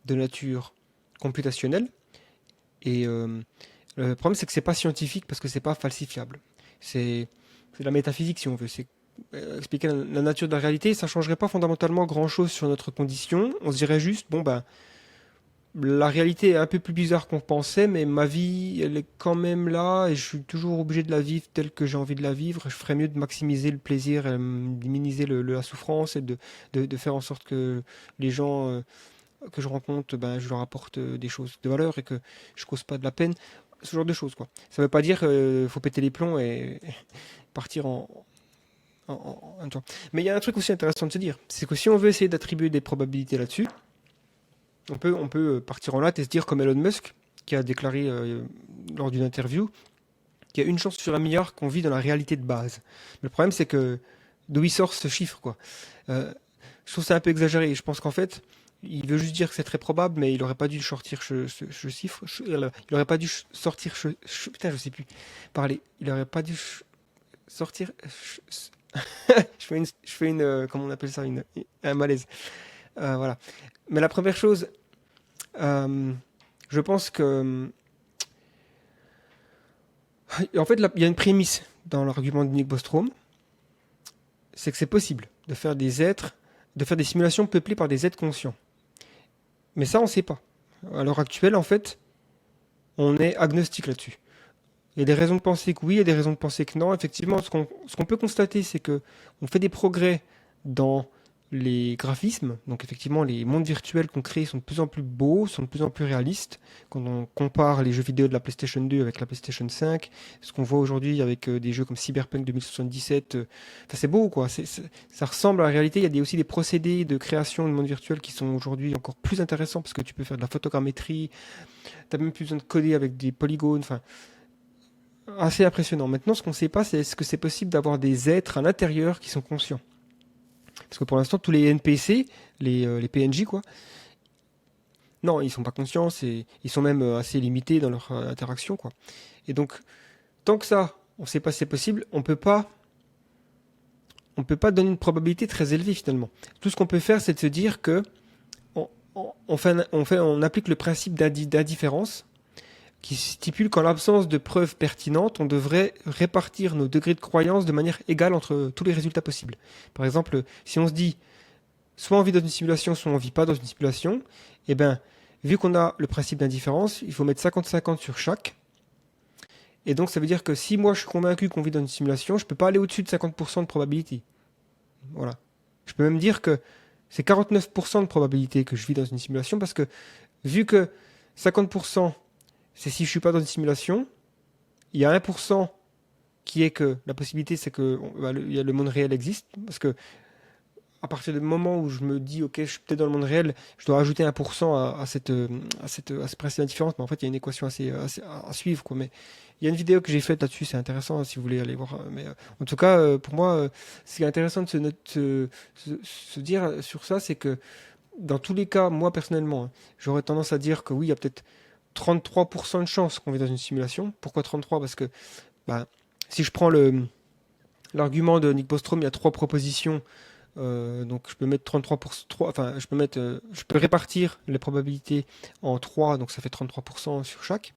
de nature computationnelle. Et le problème, c'est que c'est pas scientifique parce que c'est pas falsifiable. C'est de la métaphysique, si on veut. C'est expliquer la nature de la réalité. Ça changerait pas fondamentalement grand-chose sur notre condition. On se dirait juste, bon, ben, la réalité est un peu plus bizarre qu'on pensait, mais ma vie, elle est quand même là et je suis toujours obligé de la vivre telle que j'ai envie de la vivre. Je ferais mieux de maximiser le plaisir, et de minimiser la souffrance et de faire en sorte que les gens que je rencontre, ben, je leur apporte des choses de valeur et que je cause pas de la peine. Ce genre de choses, quoi. Ça veut pas dire qu'il faut péter les plombs et partir en temps. Mais il y a un truc aussi intéressant de se dire, c'est que si on veut essayer d'attribuer des probabilités là-dessus, on peut partir en latte et se dire comme Elon Musk, qui a déclaré lors d'une interview qu'il y a une chance sur un milliard qu'on vit dans la réalité de base. Mais le problème, c'est que d'où il sort ce chiffre, quoi. Euh, je trouve ça un peu exagéré. Je pense qu'en fait, il veut juste dire que c'est très probable, mais il n'aurait pas dû sortir ce chiffre. Il n'aurait pas dû sortir putain, je sais plus parler. Il n'aurait pas dû sortir. Je fais une comment on appelle ça, un malaise. Voilà. Mais la première chose, je pense que en fait, il y a une prémisse dans l'argument de Nick Bostrom, c'est que c'est possible de faire de faire des simulations peuplées par des êtres conscients. Mais ça, on ne sait pas. À l'heure actuelle, en fait, on est agnostique là-dessus. Il y a des raisons de penser que oui, il y a des raisons de penser que non. Effectivement, ce qu'on peut constater, c'est que on fait des progrès dans les graphismes. Donc effectivement, les mondes virtuels qu'on crée sont de plus en plus beaux, sont de plus en plus réalistes. Quand on compare les jeux vidéo de la PlayStation 2 avec la PlayStation 5, ce qu'on voit aujourd'hui avec des jeux comme Cyberpunk 2077, enfin, c'est beau, quoi. Ça ressemble à la réalité. Il y a aussi des procédés de création de mondes virtuels qui sont aujourd'hui encore plus intéressants parce que tu peux faire de la photogrammétrie, tu n'as même plus besoin de coder avec des polygones. Enfin, assez impressionnant. Maintenant, ce qu'on ne sait pas, c'est est-ce que c'est possible d'avoir des êtres à l'intérieur qui sont conscients. Parce que pour l'instant, tous les NPC, les PNJ, quoi, non, ils sont pas conscients, ils sont même assez limités dans leur interaction, quoi. Et donc, tant que ça, on ne sait pas si c'est possible, on peut pas donner une probabilité très élevée finalement. Tout ce qu'on peut faire, c'est de se dire que on applique le principe d'indifférence qui stipule qu'en l'absence de preuves pertinentes, on devrait répartir nos degrés de croyance de manière égale entre tous les résultats possibles. Par exemple, si on se dit soit on vit dans une simulation, soit on vit pas dans une simulation, eh ben, vu qu'on a le principe d'indifférence, il faut mettre 50-50 sur chaque. Et donc ça veut dire que si moi je suis convaincu qu'on vit dans une simulation, je peux pas aller au-dessus de 50% de probabilité. Voilà. Je peux même dire que c'est 49% de probabilité que je vis dans une simulation parce que vu que 50% c'est si je suis pas dans une simulation, il y a 1% qui est que la possibilité c'est que le monde réel existe parce que à partir du moment où je me dis ok je suis peut-être dans le monde réel, je dois ajouter 1% à ce principe d'indifférence, mais en fait il y a une équation assez à suivre, quoi. Mais il y a une vidéo que j'ai faite là-dessus, c'est intéressant si vous voulez aller voir. Mais en tout cas pour moi ce qui est intéressant de se dire sur ça, c'est que dans tous les cas, moi personnellement, hein, j'aurais tendance à dire que oui, il y a peut-être 33% de chances qu'on vit dans une simulation. Pourquoi 33? Parce que bah, si je prends l'argument de Nick Bostrom, il y a trois propositions. Donc je peux mettre 33 pour 3, enfin je peux répartir les probabilités en 3, donc ça fait 33% sur chaque.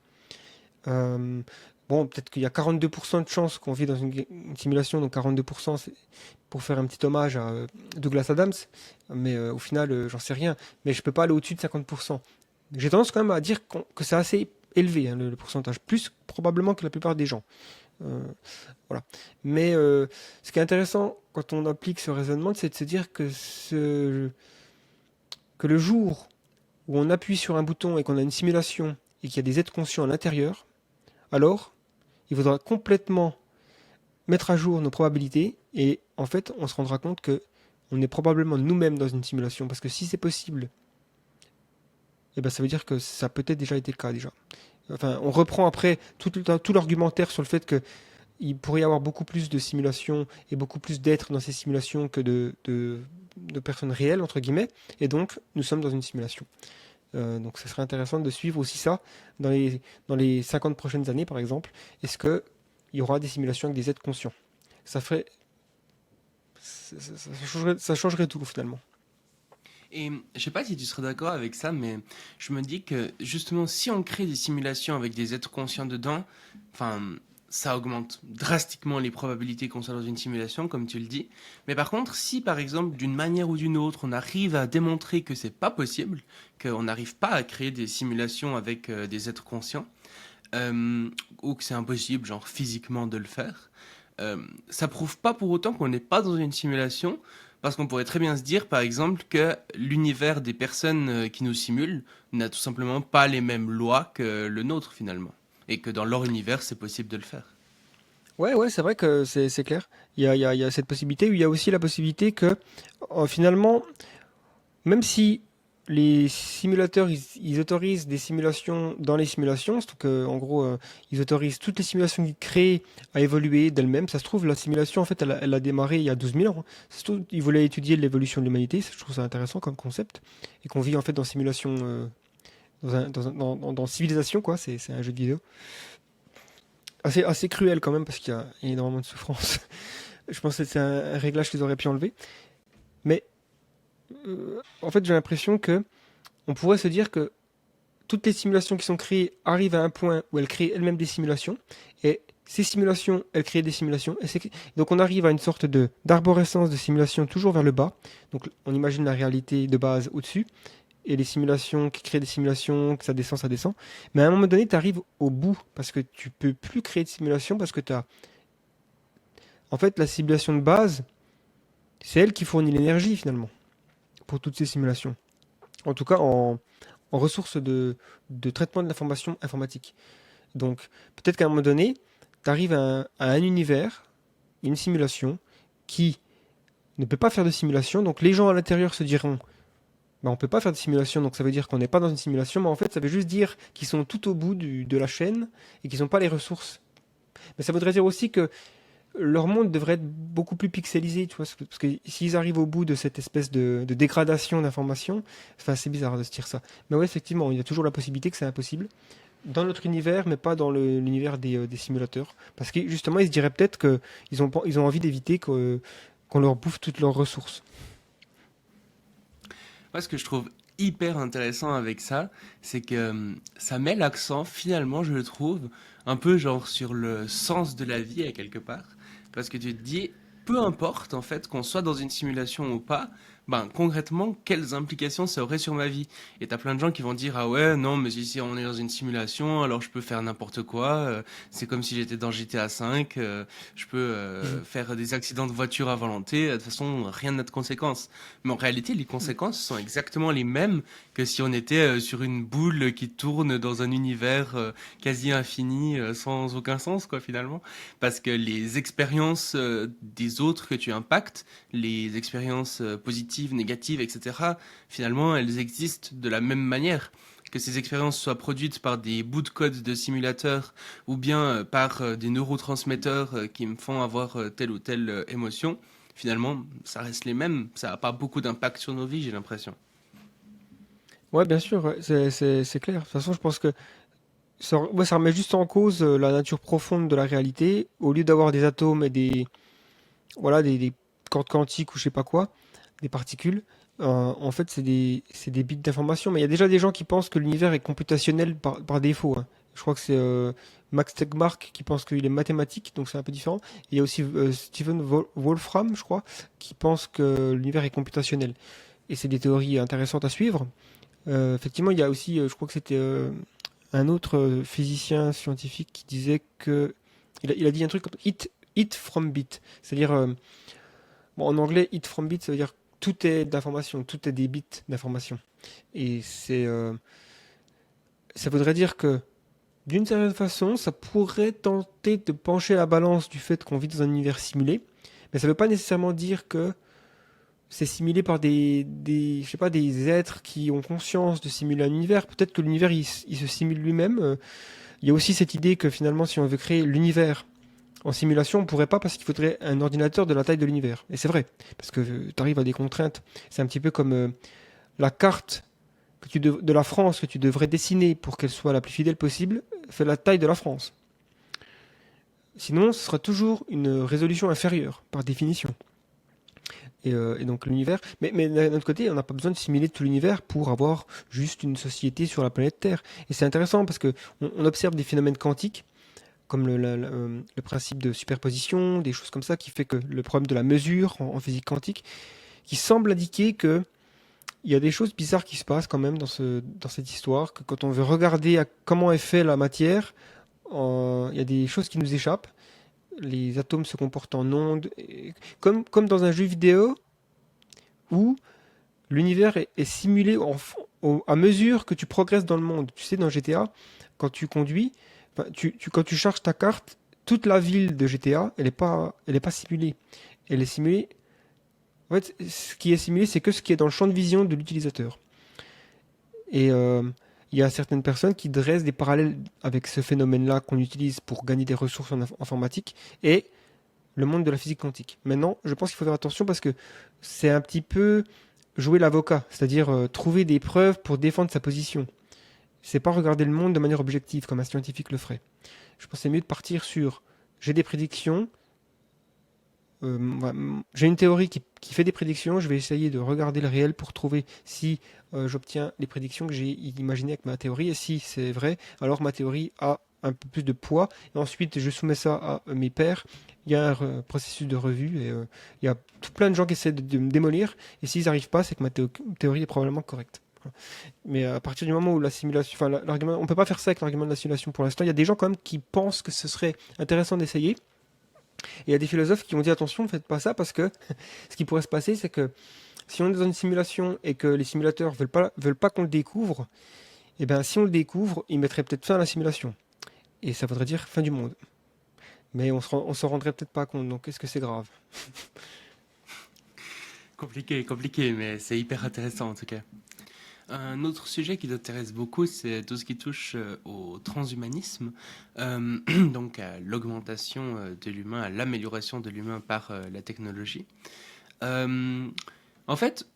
Euh, bon, peut-être qu'il y a 42% de chances qu'on vit dans une simulation, donc 42% c'est pour faire un petit hommage à Douglas Adams, mais au final j'en sais rien, mais je peux pas aller au-dessus de 50%. J'ai tendance quand même à dire que c'est assez élevé, hein, le pourcentage, plus probablement que la plupart des gens. Euh, voilà. Mais ce qui est intéressant quand on applique ce raisonnement, c'est de se dire que le jour où on appuie sur un bouton et qu'on a une simulation et qu'il y a des êtres conscients à l'intérieur, alors il faudra complètement mettre à jour nos probabilités et en fait on se rendra compte que on est probablement nous-mêmes dans une simulation parce que si c'est possible, eh ben, ça veut dire que ça a peut-être déjà été le cas déjà. Enfin, on reprend après tout l'argumentaire sur le fait que il pourrait y avoir beaucoup plus de simulations et beaucoup plus d'êtres dans ces simulations que de personnes réelles, entre guillemets, et donc nous sommes dans une simulation. Donc ce serait intéressant de suivre aussi ça dans les 50 prochaines années, par exemple. Est-ce qu'il y aura des simulations avec des êtres conscients? Ça ferait, ça changerait tout finalement. Et je sais pas si tu serais d'accord avec ça, mais je me dis que justement, si on crée des simulations avec des êtres conscients dedans, enfin, ça augmente drastiquement les probabilités qu'on soit dans une simulation, comme tu le dis. Mais par contre, si par exemple, d'une manière ou d'une autre, on arrive à démontrer que c'est pas possible, qu'on n'arrive pas à créer des simulations avec des êtres conscients, ou que c'est impossible, genre physiquement de le faire, ça prouve pas pour autant qu'on n'est pas dans une simulation, parce qu'on pourrait très bien se dire, par exemple, que l'univers des personnes qui nous simulent n'a tout simplement pas les mêmes lois que le nôtre finalement, et que dans leur univers, c'est possible de le faire. Ouais, ouais, c'est vrai que c'est clair. Il y a cette possibilité. Il y a aussi la possibilité que finalement, même si les simulateurs, ils autorisent des simulations dans les simulations, c'est que en gros, ils autorisent toutes les simulations qu'ils créent à évoluer d'elles-mêmes. Ça se trouve, la simulation, en fait, elle a démarré il y a 12 000 ans, hein. Ça se trouve, ils voulaient étudier l'évolution de l'humanité. Je trouve ça intéressant comme concept. Et qu'on vit en fait dans simulation, dans civilisation, quoi. C'est un jeu de vidéo. Assez cruel quand même, parce qu'il y a énormément de souffrance. Je pense que c'est un réglage qu'ils auraient pu enlever. Mais en fait, j'ai l'impression que on pourrait se dire que toutes les simulations qui sont créées arrivent à un point où elles créent elles-mêmes des simulations, et ces simulations, elles créent des simulations, donc on arrive à une sorte de d'arborescence de simulations toujours vers le bas. Donc on imagine la réalité de base au-dessus, et les simulations qui créent des simulations, que ça descend, ça descend. Mais à un moment donné, tu arrives au bout, parce que tu peux plus créer de simulation, parce que tu as... En fait, la simulation de base, c'est elle qui fournit l'énergie finalement, pour toutes ces simulations. En tout cas, en ressources de traitement de l'information informatique. Donc, peut-être qu'à un moment donné, tu arrives à un univers, une simulation, qui ne peut pas faire de simulation. Donc, les gens à l'intérieur se diront, bah, on peut pas faire de simulation, donc ça veut dire qu'on n'est pas dans une simulation. Mais en fait, ça veut juste dire qu'ils sont tout au bout de la chaîne et qu'ils n'ont pas les ressources. Mais ça voudrait dire aussi que leur monde devrait être beaucoup plus pixelisé, tu vois, parce que s'ils arrivent au bout de cette espèce de dégradation d'information, enfin, c'est bizarre de se dire ça. Mais ouais, effectivement, il y a toujours la possibilité que c'est impossible dans notre univers, mais pas dans l'univers des simulateurs. Parce que justement, ils se diraient peut-être qu'ils ont envie d'éviter qu'on leur bouffe toutes leurs ressources. Moi, ce que je trouve hyper intéressant avec ça, c'est que ça met l'accent, finalement, je le trouve, un peu genre sur le sens de la vie à quelque part. Parce que tu te dis, peu importe en fait qu'on soit dans une simulation ou pas, ben concrètement, quelles implications ça aurait sur ma vie? Et t'as plein de gens qui vont dire, ah ouais, non, mais si on est dans une simulation, alors je peux faire n'importe quoi, c'est comme si j'étais dans GTA 5, je peux Mhm. faire des accidents de voiture à volonté, de toute façon, rien n'a de conséquences. Mais en réalité, les Mhm. conséquences sont exactement les mêmes que si on était sur une boule qui tourne dans un univers quasi infini, sans aucun sens, quoi, finalement. Parce que les expériences des autres que tu impactes, les expériences positives, négatives, etc., finalement, elles existent de la même manière. Que ces expériences soient produites par des bouts de code de simulateurs ou bien par des neurotransmetteurs qui me font avoir telle ou telle émotion, finalement, ça reste les mêmes. Ça n'a pas beaucoup d'impact sur nos vies, j'ai l'impression. Ouais, bien sûr, ouais, c'est clair. De toute façon, je pense que ouais, ça remet juste en cause la nature profonde de la réalité. Au lieu d'avoir des atomes et voilà, des cordes quantiques ou je sais pas quoi, des particules, en fait, c'est des bits d'information. Mais il y a déjà des gens qui pensent que l'univers est computationnel par défaut, hein. Je crois que c'est Max Tegmark qui pense qu'il est mathématique, donc c'est un peu différent. Il y a aussi Stephen Wolfram, je crois, qui pense que l'univers est computationnel. Et c'est des théories intéressantes à suivre. Effectivement, il y a aussi, je crois que c'était un autre physicien scientifique qui disait que il a dit un truc comme it from bit, c'est-à-dire bon, en anglais it from bit, ça veut dire tout est d'information, tout est des bits d'information. Et ça voudrait dire que d'une certaine façon, ça pourrait tenter de pencher la balance du fait qu'on vit dans un univers simulé, mais ça ne veut pas nécessairement dire que c'est simulé par je sais pas, des êtres qui ont conscience de simuler un univers. Peut-être que l'univers, il se simule lui-même. Il y a aussi cette idée que finalement, si on veut créer l'univers en simulation, on pourrait pas parce qu'il faudrait un ordinateur de la taille de l'univers. Et c'est vrai, parce que tu arrives à des contraintes. C'est un petit peu comme la carte de la France que tu devrais dessiner pour qu'elle soit la plus fidèle possible, fait la taille de la France. Sinon, ce sera toujours une résolution inférieure, par définition. Et donc l'univers. Mais d'un autre côté, on n'a pas besoin de simuler tout l'univers pour avoir juste une société sur la planète Terre. Et c'est intéressant parce que on observe des phénomènes quantiques, comme le principe de superposition, des choses comme ça, qui fait que le problème de la mesure en physique quantique, qui semble indiquer que il y a des choses bizarres qui se passent quand même dans cette histoire, que quand on veut regarder comment est fait la matière, il y a des choses qui nous échappent. Les atomes se comportent en ondes, comme dans un jeu vidéo où l'univers est simulé à mesure que tu progresses dans le monde. Tu sais, dans GTA, quand tu conduis, enfin, quand tu charges ta carte, toute la ville de GTA, elle est pas simulée. Elle est simulée. En fait, ce qui est simulé, c'est que ce qui est dans le champ de vision de l'utilisateur. Et il y a certaines personnes qui dressent des parallèles avec ce phénomène-là qu'on utilise pour gagner des ressources en informatique et le monde de la physique quantique. Maintenant, je pense qu'il faut faire attention parce que c'est un petit peu jouer l'avocat, c'est-à-dire trouver des preuves pour défendre sa position. C'est pas regarder le monde de manière objective comme un scientifique le ferait. Je pense que c'est mieux de partir sur j'ai des prédictions, j'ai une théorie qui fait des prédictions, je vais essayer de regarder le réel pour trouver si j'obtiens les prédictions que j'ai imaginées avec ma théorie et si c'est vrai, alors ma théorie a un peu plus de poids et ensuite je soumets ça à mes pairs. Il y a un processus de revue et il y a tout plein de gens qui essaient de me démolir et s'ils n'arrivent pas, c'est que ma théorie est probablement correcte. Voilà. Mais à partir du moment où la simulation, enfin l'argument, on peut pas faire ça avec l'argument de la simulation pour l'instant. Il y a des gens quand même qui pensent que ce serait intéressant d'essayer. Et il y a des philosophes qui ont dit attention, ne faites pas ça parce que ce qui pourrait se passer, c'est que si on est dans une simulation et que les simulateurs veulent pas qu'on le découvre, et ben si on le découvre, ils mettraient peut-être fin à la simulation. Et ça voudrait dire fin du monde. Mais on s'en rendrait peut-être pas compte, donc est-ce que c'est grave? Compliqué, compliqué, mais c'est hyper intéressant en tout cas. Un autre sujet qui t'intéresse beaucoup, c'est tout ce qui touche au transhumanisme, donc à l'augmentation de l'humain, à l'amélioration de l'humain par la technologie. Euh, En fait,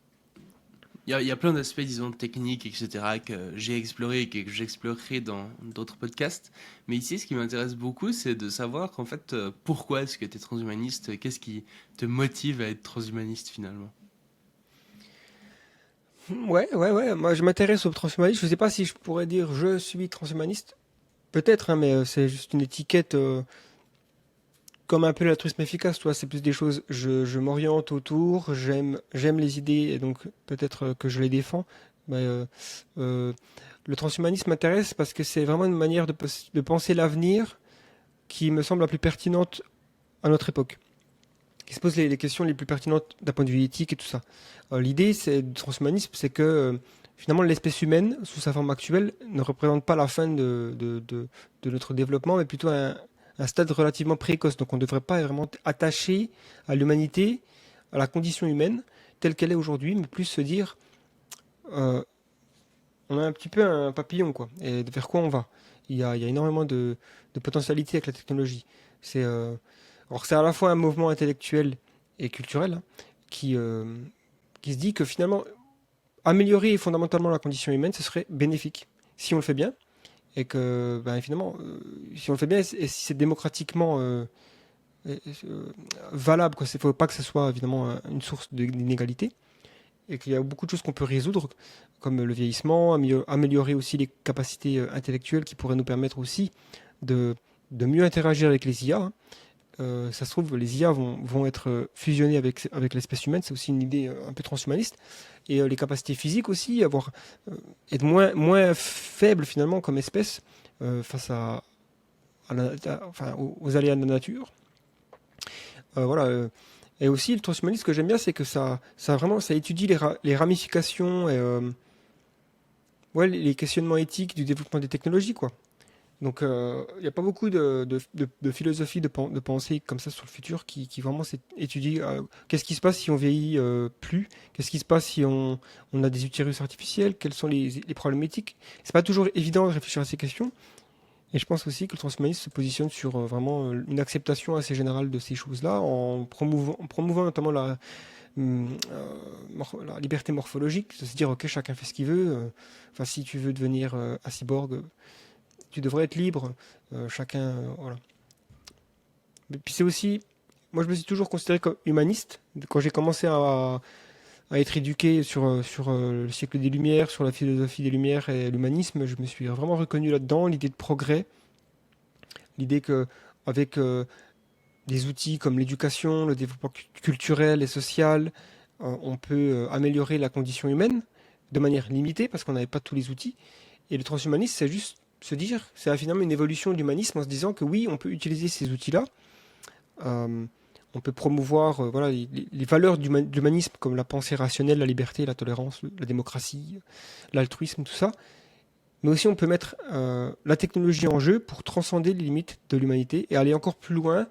il y a plein d'aspects, disons, techniques, etc., que j'ai exploré et que j'explorerai dans d'autres podcasts. Mais ici, ce qui m'intéresse beaucoup, c'est de savoir, qu'en fait, pourquoi est-ce que tu es transhumaniste? Qu'est-ce qui te motive à être transhumaniste finalement? Ouais, ouais, ouais. Moi, je m'intéresse au transhumanisme. Je sais pas si je pourrais dire je suis transhumaniste. Peut-être, hein, mais c'est juste une étiquette comme un peu l'altruisme efficace, toi. C'est plus des choses. Je m'oriente autour. J'aime les idées et donc peut-être que je les défends. Mais euh, le transhumanisme m'intéresse parce que c'est vraiment une manière de penser l'avenir qui me semble la plus pertinente à notre époque, qui se pose les questions les plus pertinentes d'un point de vue éthique et tout ça. L'idée du transhumanisme, c'est que finalement l'espèce humaine, sous sa forme actuelle, ne représente pas la fin de notre développement, mais plutôt un stade relativement précoce. Donc on ne devrait pas être vraiment attaché à l'humanité, à la condition humaine telle qu'elle est aujourd'hui, mais plus se dire, euh, on a un petit peu un papillon, quoi, et vers quoi on va. Il y a énormément de potentialités avec la technologie. C'est alors c'est à la fois un mouvement intellectuel et culturel, hein, qui, euh, qui se dit que finalement, améliorer fondamentalement la condition humaine, ce serait bénéfique. Si on le fait bien, et que, ben, évidemment, si on le fait bien, et si c'est démocratiquement valable, quoi. Il ne faut pas que ce soit évidemment une source d'inégalité, et qu'il y a beaucoup de choses qu'on peut résoudre, comme le vieillissement, améliorer aussi les capacités intellectuelles qui pourraient nous permettre aussi de, de mieux interagir avec les IA, hein. Ça se trouve, les IA vont être fusionnés avec l'espèce humaine, c'est aussi une idée un peu transhumaniste. Et les capacités physiques aussi, être moins faible finalement comme espèce face enfin, aux aléas de la nature. Voilà. Et aussi, le transhumanisme, ce que j'aime bien, c'est que ça étudie les ramifications et ouais, les questionnements éthiques du développement des technologies, quoi. Donc, il n'y a pas beaucoup de philosophie de pensée comme ça sur le futur qui vraiment étudie qu'est-ce qui se passe si on vieillit plus, qu'est-ce qui se passe si on a des utérus artificiels, quels sont les problèmes éthiques. C'est pas toujours évident de réfléchir à ces questions. Et je pense aussi que le transhumanisme se positionne sur vraiment une acceptation assez générale de ces choses-là, en promouvant notamment la liberté morphologique, de se dire, ok, chacun fait ce qu'il veut. Enfin, si tu veux devenir un cyborg, tu devrais être libre, chacun, voilà. Et puis c'est aussi, moi je me suis toujours considéré comme humaniste. Quand j'ai commencé à être éduqué sur le siècle des Lumières, sur la philosophie des Lumières et l'humanisme, je me suis vraiment reconnu là-dedans, l'idée de progrès, l'idée que avec des outils comme l'éducation, le développement culturel et social, on peut améliorer la condition humaine de manière limitée parce qu'on n'avait pas tous les outils. Et le transhumanisme, c'est juste se dire, c'est finalement une évolution de l'humanisme en se disant que oui, on peut utiliser ces outils-là, euh, on peut promouvoir voilà, les valeurs de l'humanisme comme la pensée rationnelle, la liberté, la tolérance, la démocratie, l'altruisme, tout ça. Mais aussi on peut mettre la technologie en jeu pour transcender les limites de l'humanité et aller encore plus loin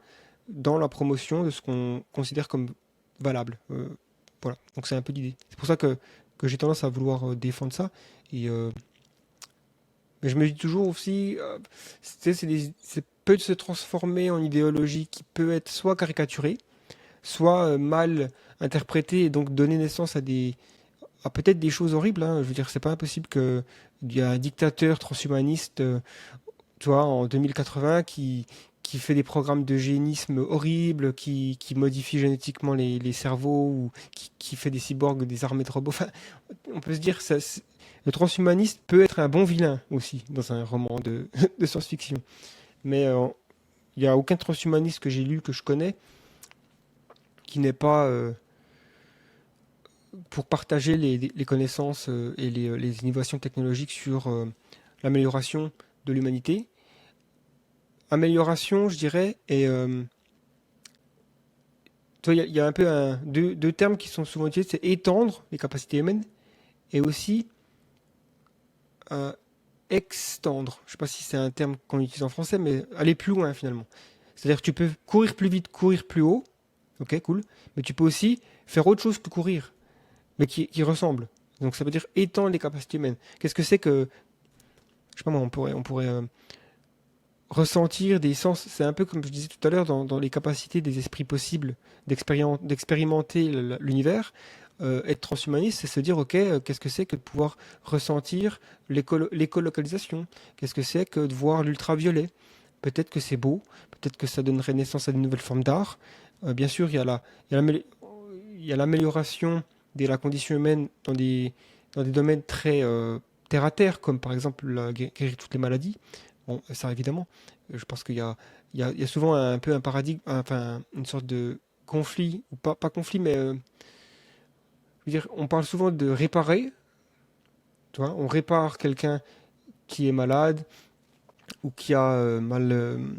dans la promotion de ce qu'on considère comme valable. Voilà, donc c'est un peu l'idée. C'est pour ça que j'ai tendance à vouloir défendre ça. Et mais je me dis toujours aussi, c'est peut se transformer en idéologie qui peut être soit caricaturée, soit mal interprétée et donc donner naissance à peut-être des choses horribles, hein. Je veux dire, c'est pas impossible qu'il y ait un dictateur transhumaniste, tu vois, en 2080 qui fait des programmes de génisme horribles, qui modifie génétiquement les cerveaux ou qui fait des cyborgs, des armées de robots. Enfin, on peut se dire, le transhumaniste peut être un bon vilain aussi dans un roman de science-fiction. Mais il n'y a aucun transhumaniste que j'ai lu, que je connais, qui n'est pas pour partager les connaissances et les innovations technologiques sur l'amélioration de l'humanité. Amélioration, je dirais, et toi, il y a un peu deux termes qui sont souvent utilisés, c'est étendre les capacités humaines et aussi euh, extendre. Je ne sais pas si c'est un terme qu'on utilise en français, mais aller plus loin finalement. C'est-à-dire que tu peux courir plus vite, courir plus haut, ok, cool, mais tu peux aussi faire autre chose que courir, mais qui ressemble. Donc ça veut dire étendre les capacités humaines. Qu'est-ce que c'est que, je sais pas moi, on pourrait ressentir des sens. C'est un peu comme je disais tout à l'heure dans les capacités des esprits possibles d'expérimenter l'univers. Être transhumaniste, c'est se dire, ok, qu'est-ce que c'est que de pouvoir ressentir l'écolocalisation? Qu'est-ce que c'est que de voir l'ultraviolet? Peut-être que c'est beau, peut-être que ça donnerait naissance à de nouvelles formes d'art. Bien sûr, il y a l'amélioration de la condition humaine dans des domaines très terre à terre, comme par exemple guérir toutes les maladies. Bon, ça évidemment, je pense qu'il y a souvent un peu un paradigme, enfin une sorte de conflit, ou pas conflit, mais je veux dire, on parle souvent de réparer, tu vois, on répare quelqu'un qui est malade, ou qui a mal,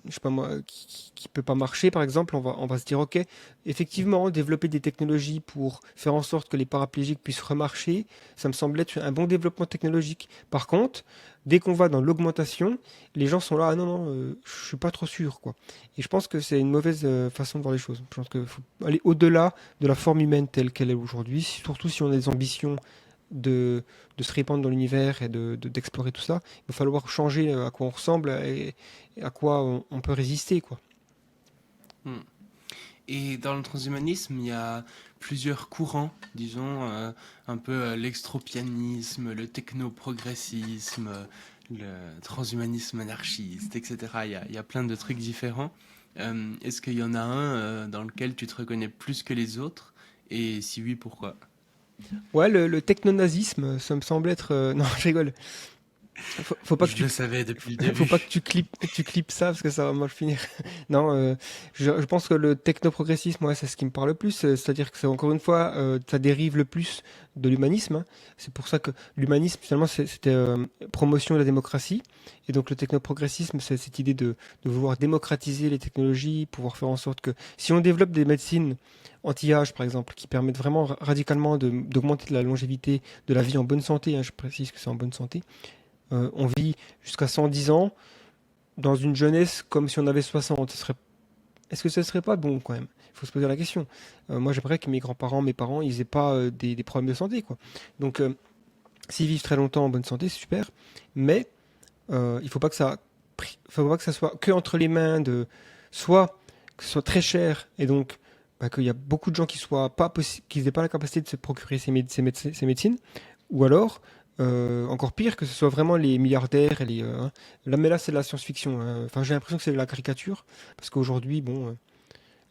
je sais pas moi, qui peut pas marcher, par exemple, on va se dire, ok, effectivement, développer des technologies pour faire en sorte que les paraplégiques puissent remarcher, ça me semble être un bon développement technologique. Par contre, dès qu'on va dans l'augmentation, les gens sont là, ah non, non, je suis pas trop sûr, quoi. Et je pense que c'est une mauvaise façon de voir les choses. Je pense qu'il faut aller au-delà de la forme humaine telle qu'elle est aujourd'hui, surtout si on a des ambitions de se répandre dans l'univers et d'explorer tout ça. Il va falloir changer à quoi on ressemble et à quoi on peut résister, quoi. Hmm. Et dans le transhumanisme, il y a plusieurs courants, disons, un peu l'extropianisme, le technoprogressisme, le transhumanisme anarchiste, etc. Il y a plein de trucs différents. Est-ce qu'il y en a un dans lequel tu te reconnais plus que les autres? Et si oui, pourquoi? Ouais, le technonazisme, ça me semble être. Non, je rigole. Faut pas que Je tu le savais depuis le faut pas début. que tu clips ça parce que ça va mal finir. Non, je pense que le technoprogressisme, ouais, c'est ce qui me parle le plus. C'est-à-dire que c'est encore une fois, ça dérive le plus de l'humanisme, hein. C'est pour ça que l'humanisme, finalement, c'était promotion de la démocratie. Et donc le technoprogressisme, c'est cette idée de vouloir démocratiser les technologies, pouvoir faire en sorte que si on développe des médecines anti-âge, par exemple, qui permettent vraiment radicalement d'augmenter la longévité de la vie en bonne santé, hein, je précise que c'est en bonne santé, on vit jusqu'à 110 ans dans une jeunesse comme si on avait 60. Est-ce que ce serait pas bon quand même? Il faut se poser la question. Moi, j'aimerais que mes grands-parents, mes parents, ils aient pas des problèmes de santé, quoi. Donc, s'ils vivent très longtemps en bonne santé, c'est super. Mais il faut pas que ça soit que entre les mains de soit que ce soit très cher et donc bah, qu'il y a beaucoup de gens qui soient pas qui n'aient pas la capacité de se procurer ces médecines, ou alors encore pire que ce soit vraiment les milliardaires et les là mais là c'est de la science-fiction, hein. Enfin j'ai l'impression que c'est de la caricature parce qu'aujourd'hui bon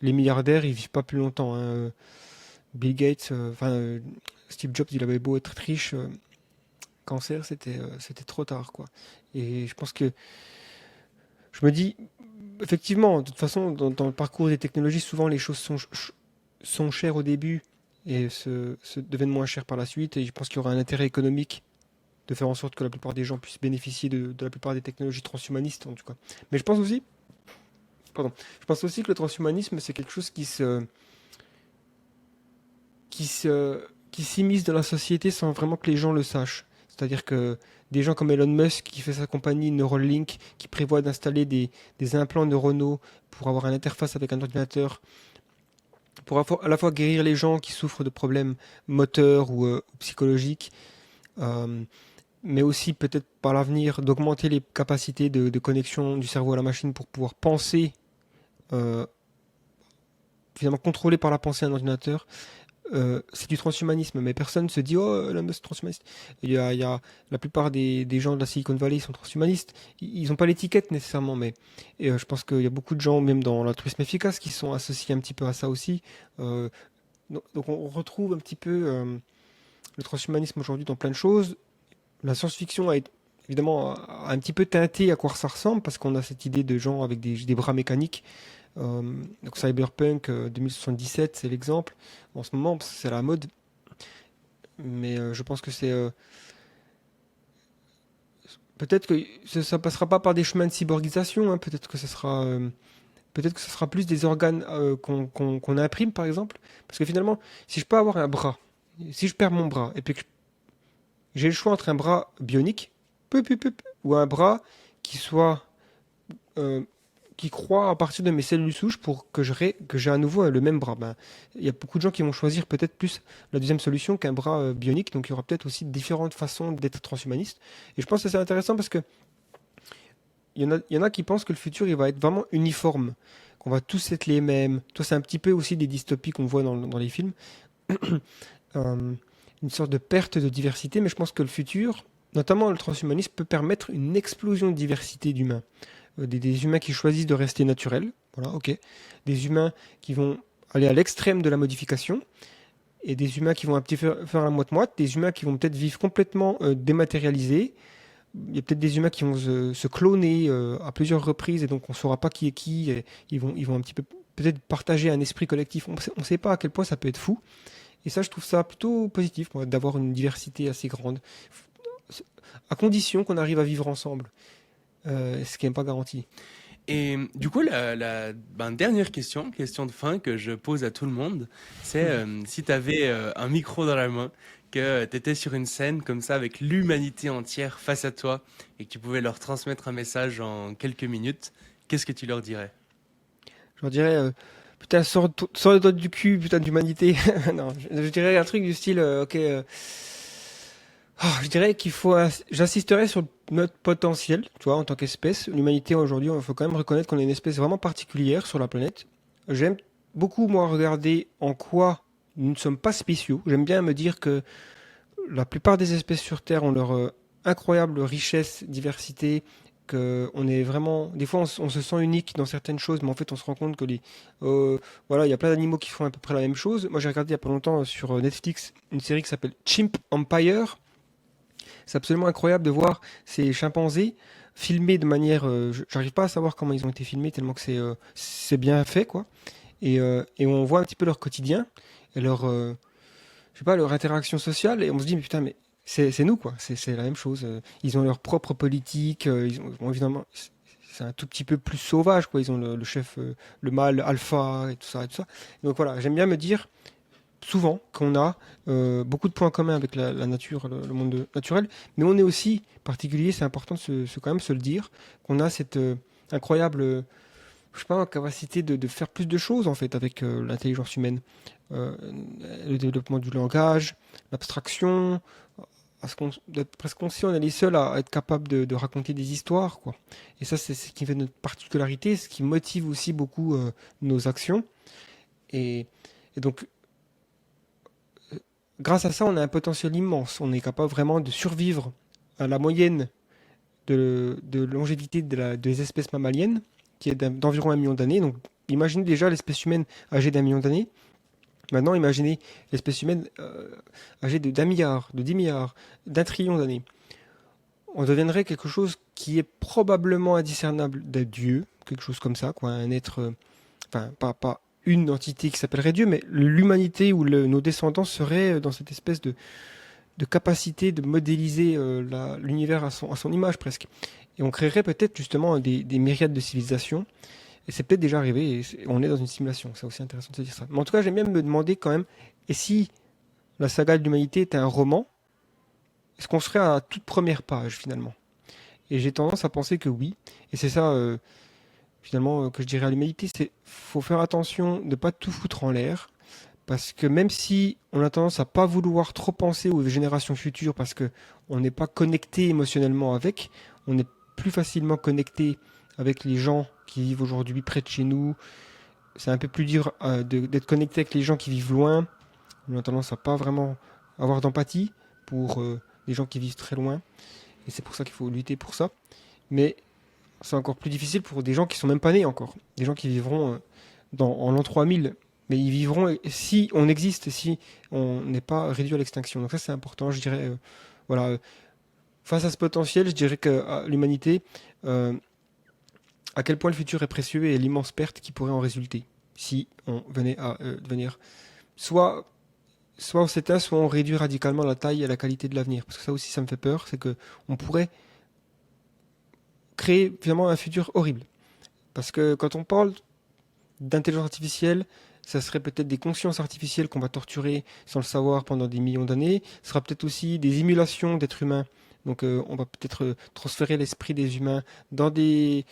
les milliardaires ils vivent pas plus longtemps, hein. Bill Gates, Steve Jobs il avait beau être riche, cancer c'était trop tard quoi. Et je pense que je me dis, effectivement, de toute façon, dans le parcours des technologies, souvent les choses sont chères au début et deviennent moins chères par la suite. Et je pense qu'il y aura un intérêt économique de faire en sorte que la plupart des gens puissent bénéficier de la plupart des technologies transhumanistes, en tout cas. Mais pardon, je pense aussi que le transhumanisme, c'est quelque chose qui s'immisce dans la société sans vraiment que les gens le sachent. C'est-à-dire que des gens comme Elon Musk qui fait sa compagnie Neuralink, qui prévoit d'installer des implants neuronaux pour avoir une interface avec un ordinateur, pour à la fois guérir les gens qui souffrent de problèmes moteurs ou psychologiques, euh, mais aussi peut-être par l'avenir d'augmenter les capacités de connexion du cerveau à la machine pour pouvoir penser, euh, finalement contrôlé par la pensée un ordinateur. C'est du transhumanisme, mais personne ne se dit oh l'homme c'est transhumaniste. Il y a la plupart des gens de la Silicon Valley sont transhumanistes. Ils n'ont pas l'étiquette nécessairement, mais je pense qu'il y a beaucoup de gens, même dans l'altruisme efficace, qui sont associés un petit peu à ça aussi. Euh, donc on retrouve un petit peu le transhumanisme aujourd'hui dans plein de choses. La science-fiction évidemment a un petit peu teinté à quoi ça ressemble parce qu'on a cette idée de gens avec des bras mécaniques. Donc Cyberpunk 2077, c'est l'exemple en ce moment, parce que c'est à la mode. Mais je pense que c'est peut-être que ça passera pas par des chemins de cyborgisation, hein. Peut-être que ce sera plus des organes qu'on imprime, par exemple. Parce que finalement, si je peux avoir un bras, si je perds mon bras et puis que j'ai le choix entre un bras bionique, ou un bras qui soit euh, qui croient à partir de mes cellules souches pour que j'ai à nouveau le même bras. Ben, il y a beaucoup de gens qui vont choisir peut-être plus la deuxième solution qu'un bras bionique, donc il y aura peut-être aussi différentes façons d'être transhumaniste. Et je pense que c'est intéressant parce que il y en a qui pensent que le futur il va être vraiment uniforme, qu'on va tous être les mêmes. Toi, c'est un petit peu aussi des dystopies qu'on voit dans les films. Euh, une sorte de perte de diversité, mais je pense que le futur, notamment le transhumanisme, peut permettre une explosion de diversité d'humains. Des humains qui choisissent de rester naturels, voilà, ok. Des humains qui vont aller à l'extrême de la modification, et des humains qui vont un petit peu faire la moite-moite, des humains qui vont peut-être vivre complètement dématérialisés. Il y a peut-être des humains qui vont se cloner à plusieurs reprises, et donc on ne saura pas qui est qui, et ils vont un petit peu peut-être partager un esprit collectif. On ne sait pas à quel point ça peut être fou. Et ça, je trouve ça plutôt positif, moi, d'avoir une diversité assez grande, à condition qu'on arrive à vivre ensemble, ce qui n'est pas garanti. Et du coup, dernière question, question de fin que je pose à tout le monde, c'est si tu avais un micro dans la main, que tu étais sur une scène comme ça avec l'humanité entière face à toi et que tu pouvais leur transmettre un message en quelques minutes, qu'est-ce que tu leur dirais? Je leur dirais, putain, sors le doigt du cul, putain d'humanité. Non, je dirais un truc du style, ok, je dirais j'insisterais sur notre potentiel, tu vois, en tant qu'espèce. L'humanité aujourd'hui, il faut quand même reconnaître qu'on est une espèce vraiment particulière sur la planète. J'aime beaucoup, moi, regarder en quoi nous ne sommes pas spéciaux. J'aime bien me dire que la plupart des espèces sur Terre ont leur incroyable richesse, diversité, que on est vraiment, des fois on se sent unique dans certaines choses, mais en fait on se rend compte que voilà, il y a plein d'animaux qui font à peu près la même chose. Moi j'ai regardé il y a pas longtemps sur Netflix une série qui s'appelle Chimp Empire. C'est absolument incroyable de voir ces chimpanzés filmés de manière, j'arrive pas à savoir comment ils ont été filmés tellement que c'est bien fait quoi. Et on voit un petit peu leur quotidien et je sais pas, leur interaction sociale, et on se dit, mais putain, mais c'est nous, quoi. C'est la même chose. Ils ont leur propre politique. Bon, évidemment, c'est un tout petit peu plus sauvage, quoi. Ils ont le chef, le mâle alpha, et tout ça, et tout ça. Donc voilà, j'aime bien me dire, souvent, qu'on a beaucoup de points communs avec la nature, le monde naturel, mais on est aussi particulier, c'est important de quand même se le dire, qu'on a cette incroyable, je sais pas, capacité de faire plus de choses, en fait, avec l'intelligence humaine. Euh, le développement du langage, l'abstraction, d'être presque conscient, on est les seuls à être capables de raconter des histoires, quoi. Et ça, c'est ce qui fait notre particularité, ce qui motive aussi beaucoup nos actions. Et, et donc, grâce à ça, on a un potentiel immense. On est capable vraiment de survivre à la moyenne de longévité des espèces mammaliennes, qui est d'environ 1 million d'années. Donc, imaginez déjà l'espèce humaine âgée d'1 million d'années. Maintenant, imaginez l'espèce humaine âgée de d'1 milliard, de 10 milliards, d'1 trillion d'années. On deviendrait quelque chose qui est probablement indiscernable de Dieu, quelque chose comme ça, quoi, un être, enfin, pas une entité qui s'appellerait Dieu, mais l'humanité ou nos descendants seraient dans cette espèce de capacité de modéliser l'univers à son image presque. Et on créerait peut-être justement des myriades de civilisations. Et c'est peut-être déjà arrivé, et on est dans une simulation. C'est aussi intéressant de se dire ça. Mais en tout cas, j'aime bien me demander quand même, et si la saga de l'humanité était un roman, est-ce qu'on serait à la toute première page finalement? Et j'ai tendance à penser que oui. Et c'est ça, finalement, que je dirais à l'humanité, c'est faut faire attention de ne pas tout foutre en l'air. Parce que même si on a tendance à pas vouloir trop penser aux générations futures, parce que on n'est pas connecté émotionnellement avec, on est plus facilement connecté avec les gens qui vivent aujourd'hui près de chez nous. C'est un peu plus dur d'être connecté avec les gens qui vivent loin. On a tendance à pas vraiment avoir d'empathie pour les gens qui vivent très loin. Et c'est pour ça qu'il faut lutter pour ça. Mais c'est encore plus difficile pour des gens qui sont même pas nés encore. Des gens qui vivront en l'an 3000. Mais ils vivront si on existe, si on n'est pas réduit à l'extinction. Donc ça c'est important, je dirais. Voilà, face à ce potentiel, je dirais que l'humanité, euh, à quel point le futur est précieux et l'immense perte qui pourrait en résulter si on venait à devenir soit on s'éteint, soit on réduit radicalement la taille et la qualité de l'avenir. Parce que ça aussi, ça me fait peur, c'est que on pourrait créer finalement un futur horrible. Parce que quand on parle d'intelligence artificielle, ça serait peut-être des consciences artificielles qu'on va torturer sans le savoir pendant des millions d'années. Ce sera peut-être aussi des émulations d'êtres humains. Donc on va peut-être transférer l'esprit des humains dans des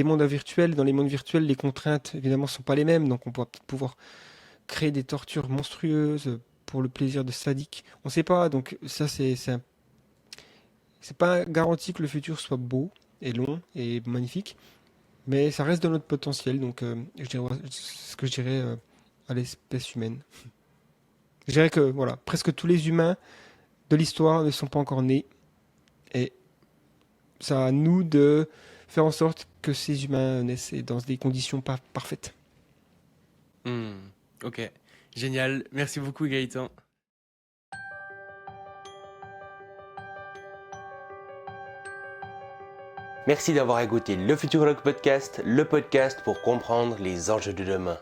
mondes virtuels. Dans les mondes virtuels, les contraintes, évidemment, ne sont pas les mêmes. Donc on va peut-être pouvoir créer des tortures monstrueuses pour le plaisir de sadique. On ne sait pas. Donc ça, c'est pas garanti que le futur soit beau et long et magnifique. Mais ça reste dans notre potentiel, donc c'est ce que je dirais à l'espèce humaine. Je dirais que voilà, presque tous les humains de l'histoire ne sont pas encore nés, et c'est à nous de faire en sorte que ces humains naissent dans des conditions pas parfaites. Hmm, ok, génial. Merci beaucoup, Gaëtan. Merci d'avoir écouté le Futurologue Podcast, le podcast pour comprendre les enjeux de demain.